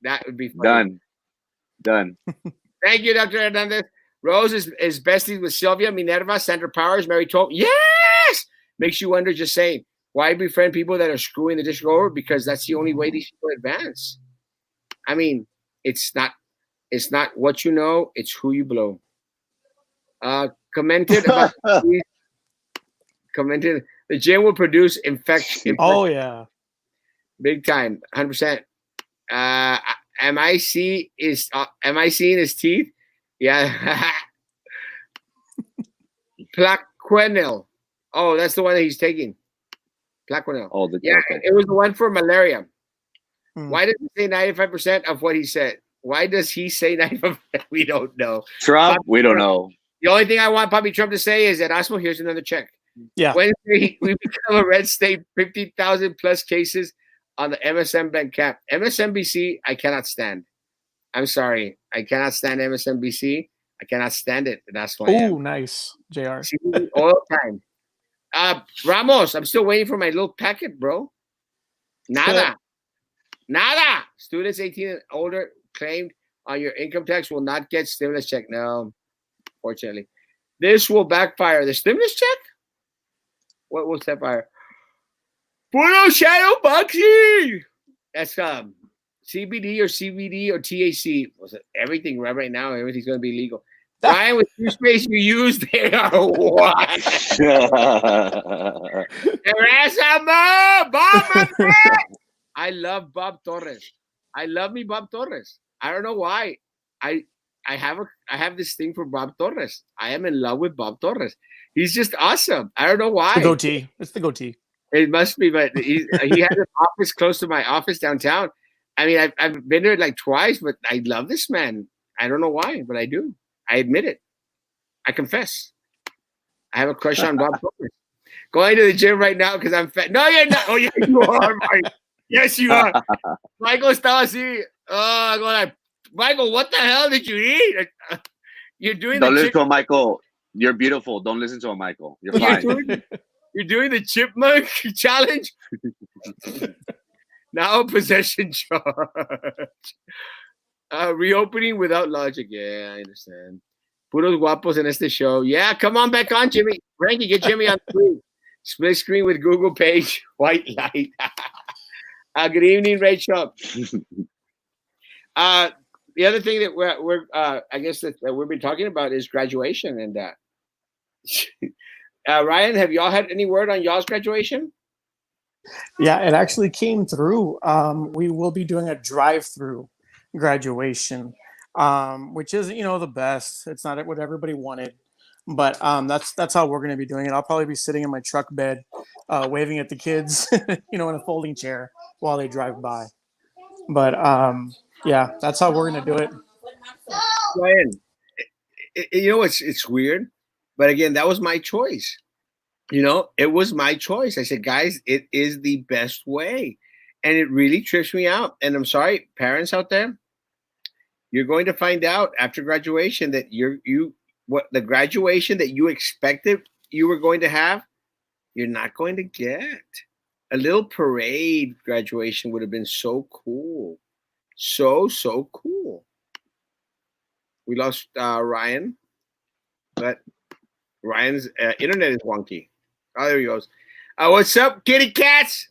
That would be fun. Done. Thank you, Dr. Hernandez. Rose is besties with Sylvia, Minerva, Sandra Powers, Mary Toll. Yes! Makes you wonder, just saying, why befriend people that are screwing the district over? Because that's the only way these people advance. I mean, it's not what you know, it's who you blow. Commented about the gym will produce infection. Oh yeah, big time, 100%. Am I seeing his teeth? Yeah. Plaquenil. Oh, that's the one that he's taking. Plaquenil. Oh, yeah, okay. It was the one for malaria. Why does he say 95% of what he said? Why does he say 95%? We don't know. Trump, we don't know. The only thing I want Puppy Trump to say is that Erasmo, here's another check. Yeah. Wednesday, we become a red state, 50,000 plus cases on the MSN camp. MSNBC, I cannot stand. I'm sorry. I cannot stand MSNBC. I cannot stand it. That's why I Oh, am. nice, Jr. CBD all the time. Ramos, I'm still waiting for my little packet, bro. Nada. Nada. Students 18 and older claimed on your income tax will not get stimulus check. No, fortunately. This will backfire. The stimulus check? What will that fire? Puro shadow boxing. That's CBD or CBD or THC. Everything right now, everything's going to be legal. Ryan, with your space you use, they are what? Erasmo! Bob, my friend! I love Bob Torres. I love me Bob Torres. I don't know why. I have this thing for Bob Torres. I am in love with Bob Torres. He's just awesome. I don't know why. The goatee. It's the goatee. It must be, but he has an office close to my office downtown. I mean, I've been there like twice, but I love this man. I don't know why, but I do. I admit it. I confess. I have a crush on Bob Torres. Going to the gym right now because I'm fat. No, you're not. Oh, yeah, you are, Mike. Yes, you are. Michael estaba así. Oh, like, Michael, what the hell did you eat? You're doing Don't the listen to him, Michael. You're beautiful. Don't listen to him, Michael. You're fine. You're doing the chipmunk challenge. Now possession charge. Reopening without logic. Yeah, I understand. Puros guapos en este show. Yeah, come on back on, Jimmy. Frankie, get Jimmy on screen. Split screen with Google page. White light. Good evening, Rachel. The other thing that we're I guess that we've been talking about is graduation. And Ryan, have y'all had any word on y'all's graduation? Yeah, it actually came through. We will be doing a drive-through graduation, which isn't, the best. It's not what everybody wanted, but that's how we're going to be doing it. I'll probably be sitting in my truck bed, waving at the kids, in a folding chair while they drive by. But yeah, that's how we're going to do it. Ryan, it's weird, but again, that was my choice. It was my choice. I said, guys, it is the best way. And it really trips me out. And I'm sorry, parents out there, you're going to find out after graduation that what the graduation that you expected you were going to have, you're not going to get. A little parade graduation would have been so cool. So cool. We lost Ryan, but Ryan's internet is wonky. Oh, there he goes. What's up, kitty cats?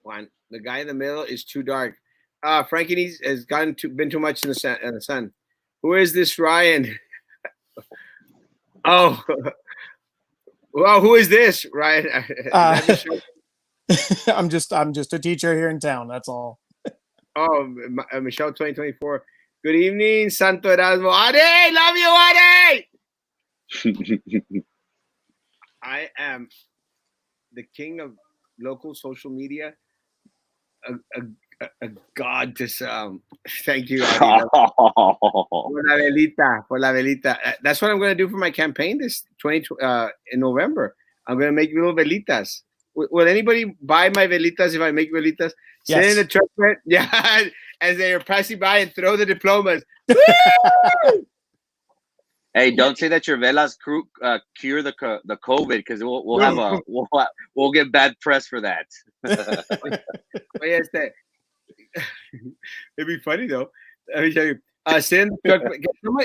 One. The guy in the middle is too dark. Frankie has been too much in the sun. Who is this Ryan? Oh, well, who is this Ryan? I'm just a teacher here in town. That's all. Oh, Michelle 2024. Good evening, Santo Erasmo. Ade, love you, Ade. I am the king of local social media. A god to some. Thank you. For la velita. That's what I'm going to do for my campaign in November. I'm going to make little velitas. Will anybody buy my velitas if I make velitas? Yes. Sit in the truck, yeah, as they are passing by and throw the diplomas. Hey, don't say that your velas cure the COVID, because we'll get bad press for that. It'd be funny though. Let me tell you.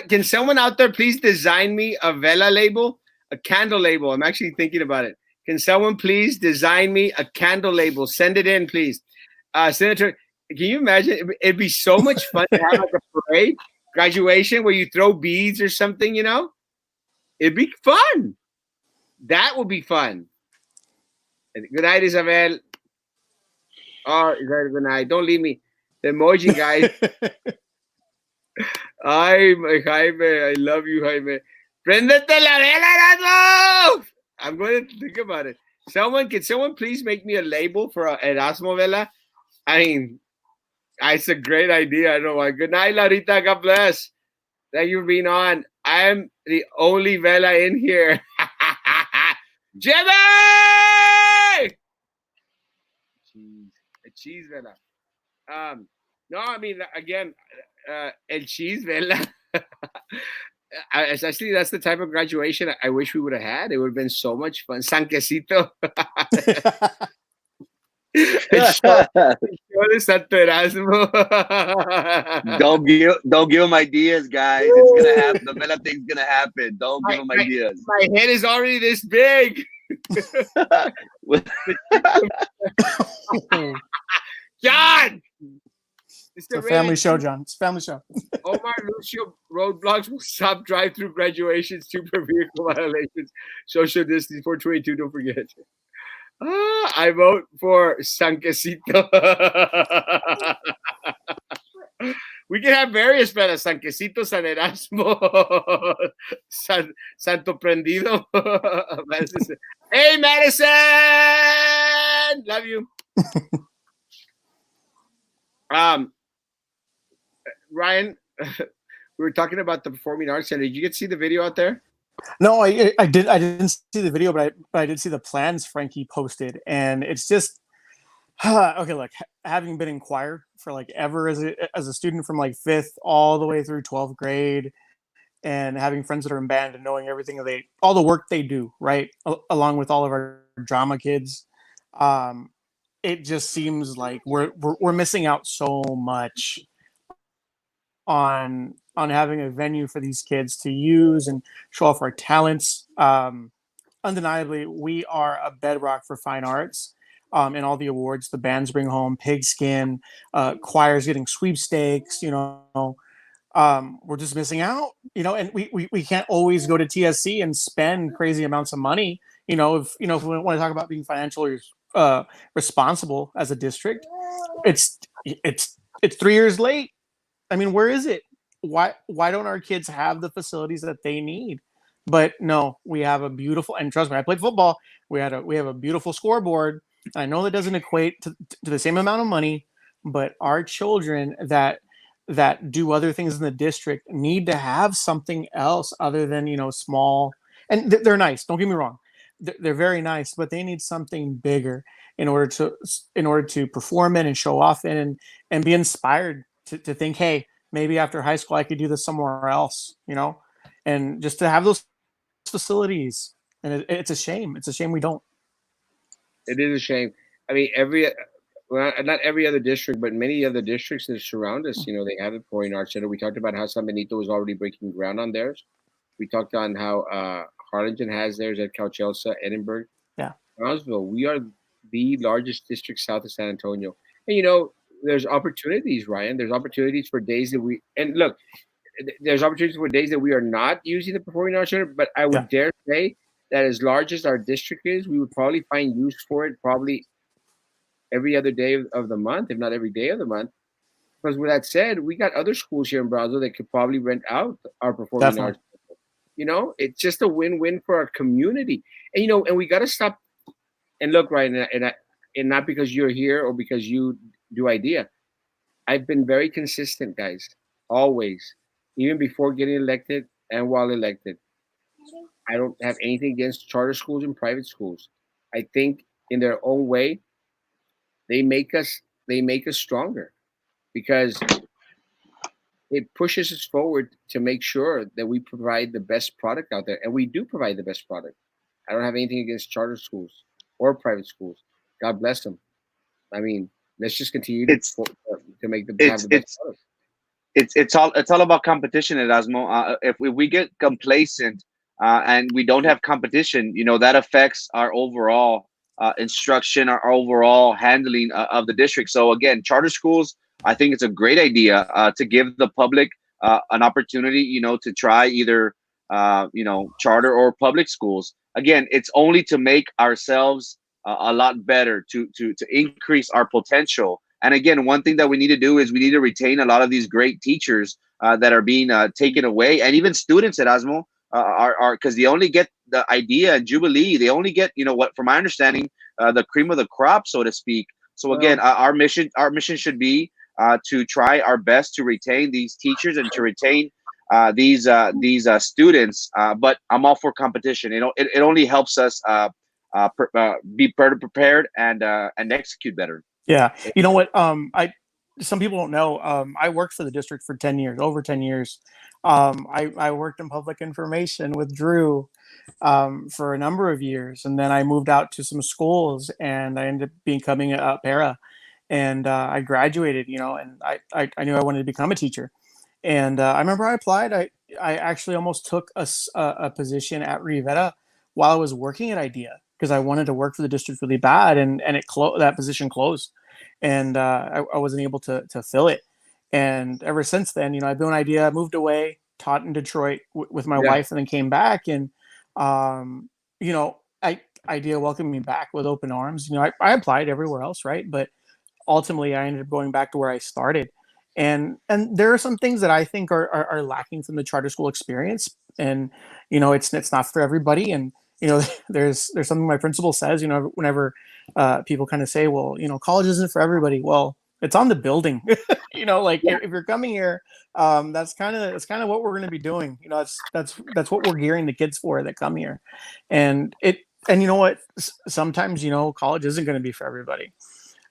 Can someone out there please design me a vela label, a candle label? I'm actually thinking about it. Can someone please design me a candle label? Send it in, please. Senator, can you imagine? It'd be so much fun to have like a parade, graduation where you throw beads or something, It'd be fun. That would be fun. Good night, Isabel. Oh, good night. Don't leave me. The emoji guys. Ay, Jaime. I love you, Jaime. Prendete la vela, Erasmo! I'm going to think about it. Can someone please make me a label for Erasmo vela? I mean, it's a great idea. I don't know why. Good night, Larita. God bless. Thank you for being on. I'm the only vela in here. Jimmy! Jeez. cheese vela. No, I mean, again, el cheese vela. Essentially, that's the type of graduation I wish we would have had. It would have been so much fun. Sanquecito. And show the Santo Erasmo. Don't give him ideas, guys. It's gonna happen. The Vela thing's gonna happen. Don't give my, him my, ideas. my head is already this big. John! It's a family show, John. It's a family show. Omar Lucio roadblocks will stop drive-through graduations, super vehicle violations, social distance 422. Don't forget. I vote for Sanquecito. We can have various better. Sanquecito, San Erasmo, Santo Prendido. Madison. Hey, Madison! Love you. Ryan, we were talking about the Performing Arts Center. Did you get to see the video out there? No, I didn't see the video, but I did see the plans Frankie posted, and it's just okay. Look, having been in choir for like ever as a student from like 5th all the way through 12th grade, and having friends that are in band and knowing everything all the work they do, right, along with all of our drama kids, it just seems like we're missing out so much on having a venue for these kids to use and show off our talents. Undeniably, we are a bedrock for fine arts. In all the awards the bands bring home, Pigskin, choirs getting sweepstakes, we're just missing out, and we can't always go to TSC and spend crazy amounts of money. If we want to talk about being financially responsible as a district, it's 3 years late. I mean, where is it? Why don't our kids have the facilities that they need? But no, we have a beautiful, and trust me, I played football. We have a beautiful scoreboard. I know that doesn't equate to the same amount of money, but our children that do other things in the district need to have something else other than small. And they're nice. Don't get me wrong, they're very nice, but they need something bigger in order to perform in and show off in and be inspired to think, hey, maybe after high school I could do this somewhere else, and just to have those facilities. And it's a shame. It's a shame we don't. It is a shame. I mean, not every other district, but many other districts that surround us, they have a Performing Arts Center. We talked about how San Benito was already breaking ground on theirs. We talked on how Harlingen has theirs at Calchelsa, Edinburgh. Yeah. Brownsville, we are the largest district south of San Antonio. And, there's opportunities, Ryan. There's opportunities for days that there's opportunities for days that we are not using the Performing Arts Center, but I would dare say that as large as our district is, we would probably find use for it probably every other day of the month, if not every day of the month. Because with that said, we got other schools here in Brownsville that could probably rent out our Performing Arts Center. It's just a win-win for our community. And, and we got to stop and look, Ryan, and not because you're here or because you do idea. I've been very consistent, guys, always, even before getting elected and while elected. I don't have anything against charter schools and private schools. I think in their own way, they make us stronger because it pushes us forward to make sure that we provide the best product out there, and we do provide the best product. I don't have anything against charter schools or private schools. God bless them. I mean, let's just continue to make them have the best product. It's all about competition, Erasmo. If we get complacent and we don't have competition, that affects our overall instruction, our overall handling of the district. So again, charter schools, I think it's a great idea to give the public an opportunity, to try either charter or public schools. Again, it's only to make ourselves a lot better, to increase our potential. And again, one thing that we need to do is we need to retain a lot of these great teachers that are being taken away, and even students at Erasmo are because they only get the idea and Jubilee. They only get, what, from my understanding, the cream of the crop, so to speak. So again, our mission should be to try our best to retain these teachers and to retain these students. But I'm all for competition. It only helps us be better prepared and execute better. Yeah. You know what? Some people don't know. I worked for the district for 10 years, over 10 years. I worked in public information with Drew for a number of years. And then I moved out to some schools and I ended up becoming a para. And I graduated, and I knew I wanted to become a teacher. And I remember I applied. I actually almost took a position at Rivera while I was working at IDEA because I wanted to work for the district really bad, and that position closed, and I wasn't able to fill it. And ever since then, I've been an IDEA, moved away, taught in Detroit with my Yeah. wife, and then came back, and um, I IDEA welcomed me back with open arms. I applied everywhere else, right? But ultimately I ended up going back to where I started. And there are some things that I think are lacking from the charter school experience. And, it's not for everybody. And, there's something my principal says, whenever people kind of say, well, college isn't for everybody. Well, it's on the building. Like Yeah. if you're coming here, that's kind of what we're going to be doing. That's what we're gearing the kids for that come here. And you know what? Sometimes, college isn't going to be for everybody.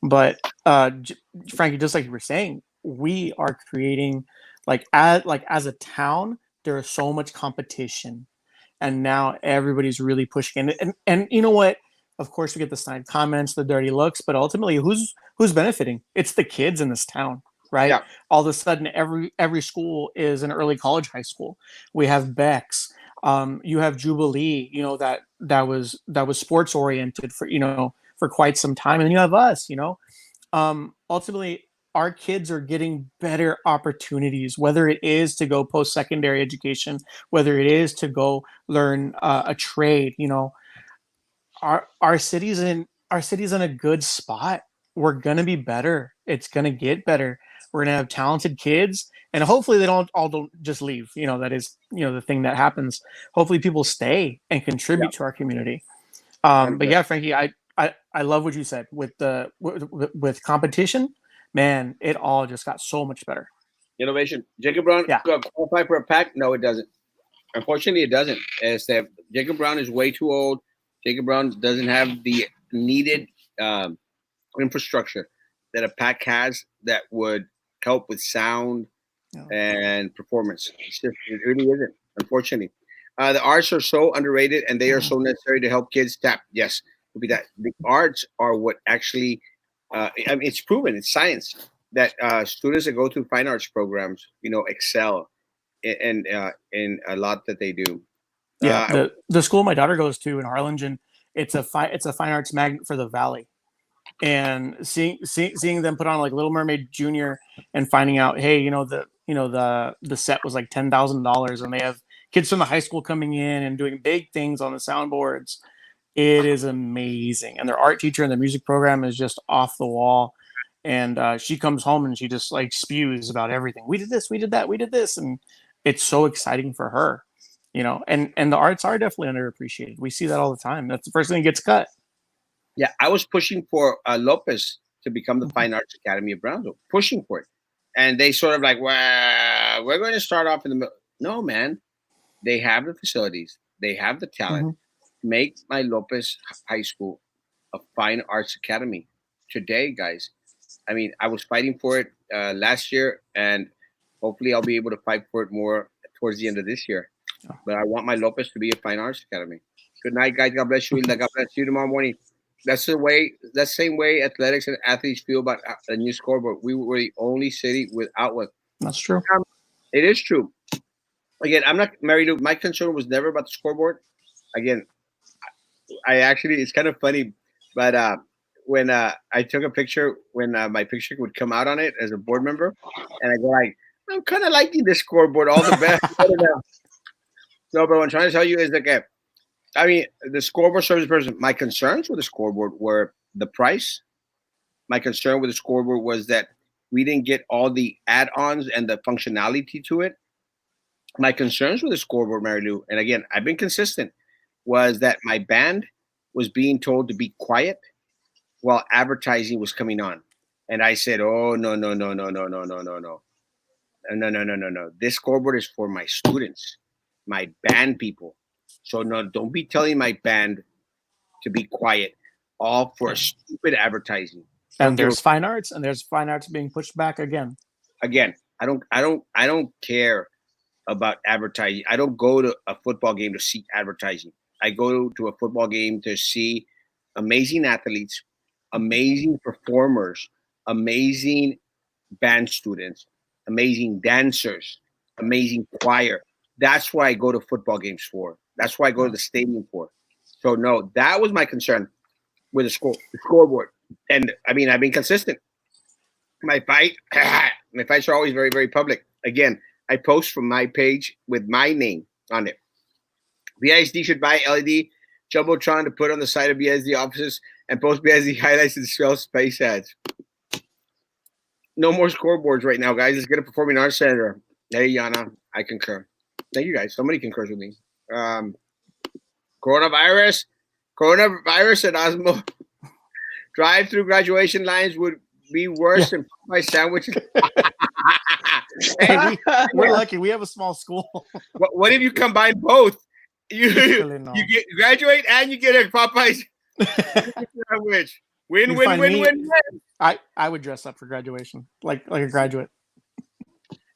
But Frankie, just like you were saying, we are creating as a town, there is so much competition, and now everybody's really pushing. And you know what? Of course, we get the snide comments, the dirty looks, but ultimately, who's benefiting? It's the kids in this town, right? Yeah. All of a sudden, every school is an early college high school. We have Bex. You have Jubilee. That was sports oriented for quite some time, and you have us. Ultimately, our kids are getting better opportunities, whether it is to go post-secondary education, whether it is to go learn a trade. Our city's in a good spot. We're gonna be better. It's gonna get better. We're gonna have talented kids, and hopefully they don't just leave. That is the thing that happens. Hopefully people stay and Yeah. contribute to our community. But 100%. yeah, Frankie, I love what you said with competition. Man, it all just got so much better. Innovation. Jacob Brown Yeah. qualify for a pack? No, it doesn't. Unfortunately, it doesn't. It's that Jacob Brown is way too old. Jacob Brown doesn't have the needed um, infrastructure that a pack has that would help with sound Yeah. and performance. It really isn't, unfortunately. The arts are so underrated and they are so necessary to help kids tap. Yes, would be that. The arts are what actually, I mean, it's proven, it's science that students that go through fine arts programs, excel in a lot that they do. Yeah, I the school my daughter goes to in Harlingen, it's a fine arts magnet for the valley. And seeing them put on like Little Mermaid Junior and finding out, hey, the set was like $10,000, and they have kids from the high school coming in and doing big things on the soundboards. It is amazing, and their art teacher and their music program is just off the wall. And she comes home and she just like spews about everything. We did this, we did that, we did this, and it's so exciting for her. And the arts are definitely underappreciated. We see that all the time. That's the first thing that gets cut. Yeah, I was pushing for Lopez to become the Mhm. Fine Arts Academy of Brownsville, pushing for it, and they sort of like, well, we're going to start off in the middle. No, man, they have the facilities, they have the talent. Mhm. Make my Lopez High School a Fine Arts Academy today, guys. I mean, I was fighting for it last year, and hopefully, I'll be able to fight for it more towards the end of this year. But I want my Lopez to be a Fine Arts Academy. Good night, guys. God bless you. God bless you tomorrow morning. That's the way. That's the same way athletics and athletes feel about a new scoreboard. We were the only city without one. That's true. It is true. Again, I'm not married to. My concern was never about the scoreboard. Again, I actually it's kind of funny, but when I took a picture when my picture would come out on it as a board member, and I go like, I'm kind of liking this scoreboard. All the best. No, but what I'm trying to tell you is like, I mean, the scoreboard serves the person. My concerns with the scoreboard were the price. My concern with the scoreboard was that we didn't get all the add-ons and the functionality to it. My concerns with the scoreboard, Mary Lou, and again, I've been consistent, was that my band was being told to be quiet while advertising was coming on. And I said, oh, no, no, no, no, no, no, no, no, no. No, no, no, no, no. This scoreboard is for my students, my band people. So no, don't be telling my band to be quiet, all for Yeah. stupid advertising. And there's fine arts, and there's fine arts being pushed back again. Again, I don't care about advertising. I don't go to a football game to see advertising. I go to a football game to see amazing athletes, amazing performers, amazing band students, amazing dancers, amazing choir. That's why I go to football games for. That's why I go to the stadium for. So no, that was my concern with the scoreboard. And I mean, I've been consistent. My my fights are always very, very public. Again, I post from my page with my name on it. BISD should buy LED jumbotron to put on the side of BISD offices and post BISD highlights and sell space ads. No more scoreboards right now, guys. Let's get a performing arts center. Hey, Yana, I concur. Thank you, guys. Somebody concurs with me. Coronavirus at Erasmo. Drive-through graduation lines would be worse than my sandwiches. Hey, we're lucky. We have a small school. What if you combine both? You get graduate and you get a Popeyes sandwich. Win. I would dress up for graduation, like a graduate.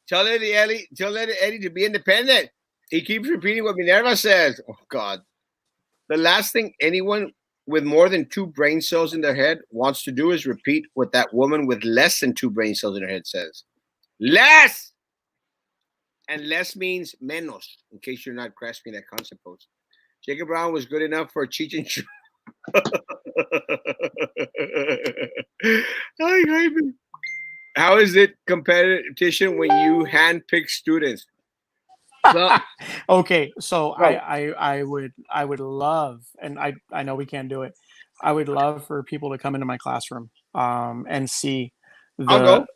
Tell Eddie to be independent. He keeps repeating what Minerva says. Oh God. The last thing anyone with more than 2 brain cells in their head wants to do is repeat what that woman with less than 2 brain cells in her head says. Less! And less means menos, in case you're not grasping that concept, folks. Jacob Brown was good enough for Cheech and Chong. How is it competition when you handpick students? Well, okay, so I would love, and I know we can't do it. I would love for people to come into my classroom and see the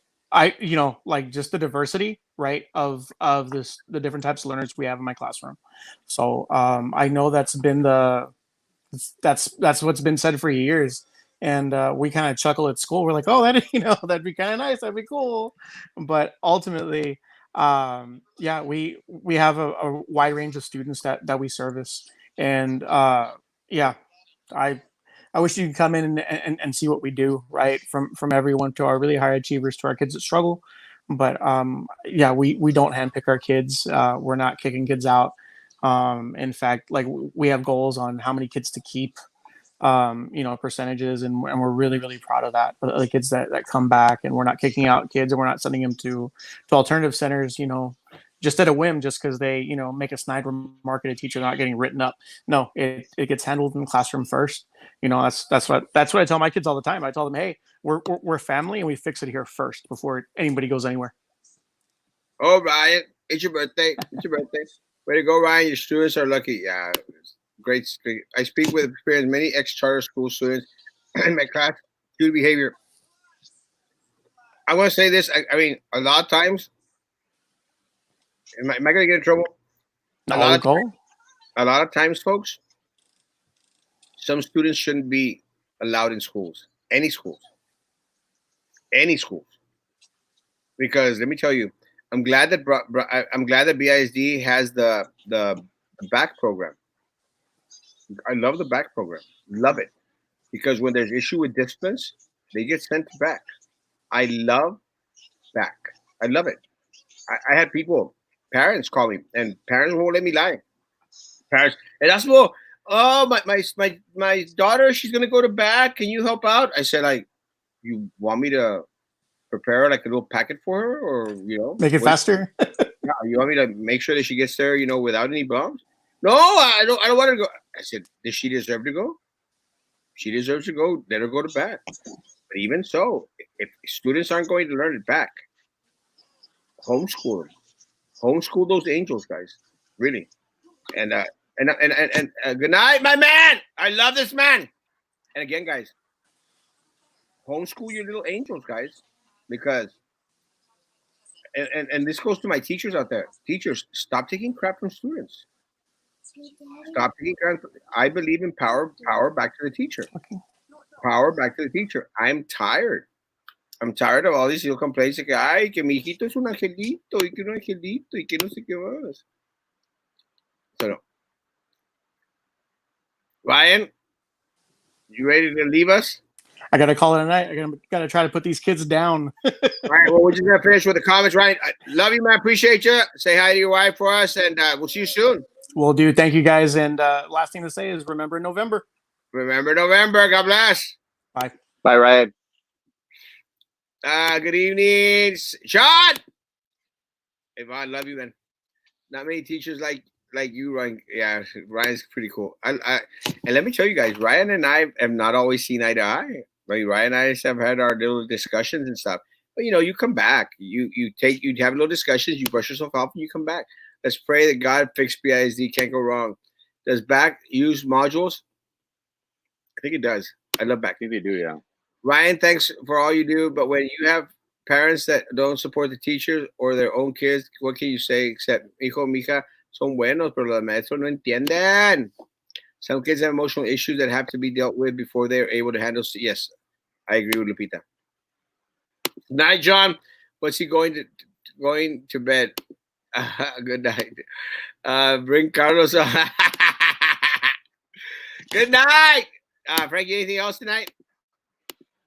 like just the diversity, right, of the different types of learners we have in my classroom. So I know that's what's been said for years. And we kind of chuckle at school. We're like, oh, that'd be kind of nice. That'd be cool. But ultimately, we have a wide range of students that we service. And I wish you could come in and see what we do, right? From everyone to our really high achievers to our kids that struggle. But we don't handpick our kids. We're not kicking kids out. In fact, like we have goals on how many kids to keep, percentages, and we're really, really proud of that. The kids that come back, and we're not kicking out kids, and we're not sending them to alternative centers, just at a whim, just because they, make a snide remark at a teacher not getting written up. No, it gets handled in the classroom first. That's what I tell my kids all the time. I tell them, hey, we're family, and we fix it here first before anybody goes anywhere. Oh, Ryan, it's your birthday. Way to go, Ryan. Your students are lucky. Yeah, great. I speak with experience many ex-charter school students in my class. Student behavior. I want to say this. I mean, a lot of times, am I going to get in trouble? A lot of times, folks, some students shouldn't be allowed in schools. Any schools. Because let me tell you, I'm glad that BISD has the back program. I love the back program. Love it. Because when there's issue with disciplines, they get sent back. I love back. I love it. I had parents call me, and parents won't let me lie. Parents, Erasmo, oh my daughter, she's gonna go to back. Can you help out? I said, you want me to prepare like a little packet for her, or make it faster? Yeah, you want me to make sure that she gets there, without any bumps? No, I don't want her to go. I said, does she deserve to go? She deserves to go. Let her go to back. But even so, if students aren't going to learn it back, homeschool those angels, guys. Really. And good night, my man. I love this man. And again, guys, homeschool your little angels, guys, because and this goes to my teachers out there. Teachers, stop taking crap from students. Stop taking crap. I believe in power back to the teacher. Okay. Power back to the teacher. I'm tired of all these little complaints like, ay, que mi hijito es un angelito, y que un angelito, y que no sé qué más. So, no. Ryan, you ready to leave us? I gotta call it a night. I gotta try to put these kids down. All right. Well, we're just gonna finish with the comments, Ryan. I love you, man. Appreciate you. Say hi to your wife for us, and we'll see you soon. Will do. Thank you guys. And last thing to say is remember November. Remember November. God bless. Bye. Bye, Ryan. Good evening, Sean. Yvonne, love you, man. Not many teachers like you, Ryan. Yeah, Ryan's pretty cool. And let me tell you guys, Ryan and I have not always seen eye to eye. Right? Ryan and I just have had our little discussions and stuff. But you come back. You have little discussions. You brush yourself off, and you come back. Let's pray that God fix BISD. Can't go wrong. Does back use modules? I think it does. I love back. I think they do, yeah. Ryan, thanks for all you do. But when you have parents that don't support the teachers or their own kids, what can you say except, hijo, mija, son buenos, pero los maestros no entienden. Some kids have emotional issues that have to be dealt with before they're able to handle. Yes, I agree with Lupita. Night, John. What's he going to bed? Good night. Bring Carlos on. Good night. Frankie, anything else tonight?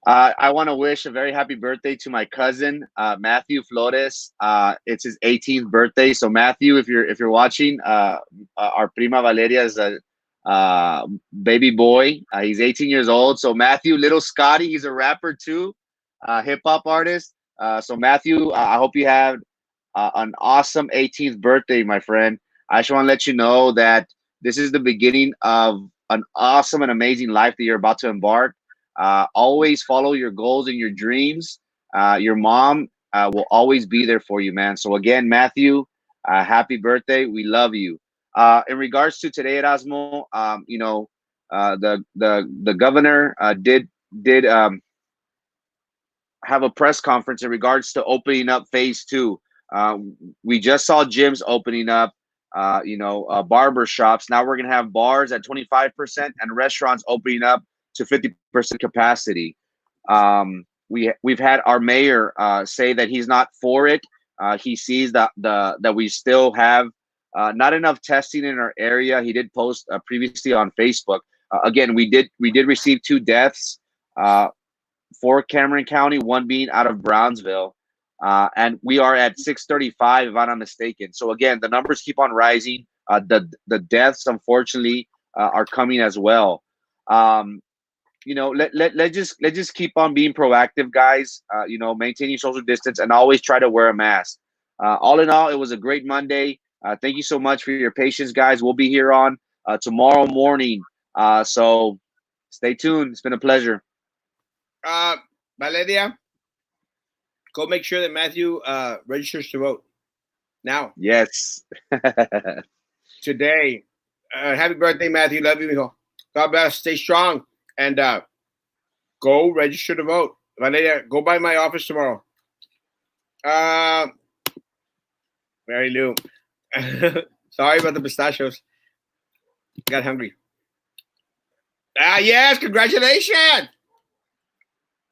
I want to wish a very happy birthday to my cousin Matthew Flores. It's his 18th birthday. So Matthew, if you're watching, our prima Valeria is a baby boy. He's 18 years old. So Matthew, little Scotty, he's a rapper too, hip hop artist. So Matthew, I hope you have an awesome 18th birthday, my friend. I just want to let you know that this is the beginning of an awesome and amazing life that you're about to embark. Always follow your goals and your dreams. Your mom will always be there for you, man. So again, Matthew, happy birthday. We love you. In regards to today, Erasmo, the governor did have a press conference in regards to opening up phase 2. We just saw gyms opening up, barber shops. Now we're going to have bars at 25% and restaurants opening up to 50% capacity. We've had our mayor say that he's not for it. He sees that we still have not enough testing in our area. He did post previously on Facebook. Again, we did receive 2 deaths for Cameron County, one being out of Brownsville. And we are at 635, if I'm not mistaken. So again, the numbers keep on rising. The deaths, unfortunately, are coming as well. Let's just keep on being proactive, guys. Maintaining social distance and always try to wear a mask. All in all, it was a great Monday. Thank you so much for your patience, guys. We'll be here on tomorrow morning. So stay tuned. It's been a pleasure. Valeria, go make sure that Matthew registers to vote now. Yes. Today. Happy birthday, Matthew. Love you, mijo. God bless. Stay strong. And go register to vote. Valeria, go by my office tomorrow. Mary Lou. Sorry about the pistachios. Got hungry. Yes, congratulations.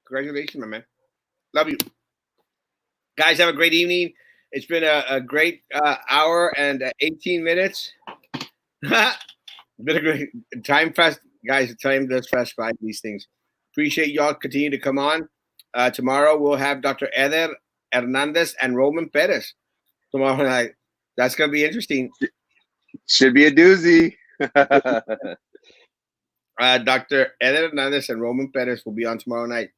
Congratulations, my man. Love you. Guys, have a great evening. It's been a great hour and 18 minutes. Been a great time fast. Guys, time does fast by these things. Appreciate y'all continue to come on. Tomorrow we'll have Dr. Eder Hernandez and Roman Perez. Tomorrow night. That's going to be interesting. Should be a doozy. Dr. Eder Hernandez and Roman Perez will be on tomorrow night.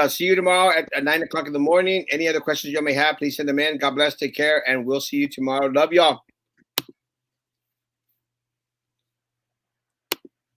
See you tomorrow at 9 o'clock in the morning. Any other questions you may have, please send them in. God bless. Take care. And we'll see you tomorrow. Love y'all.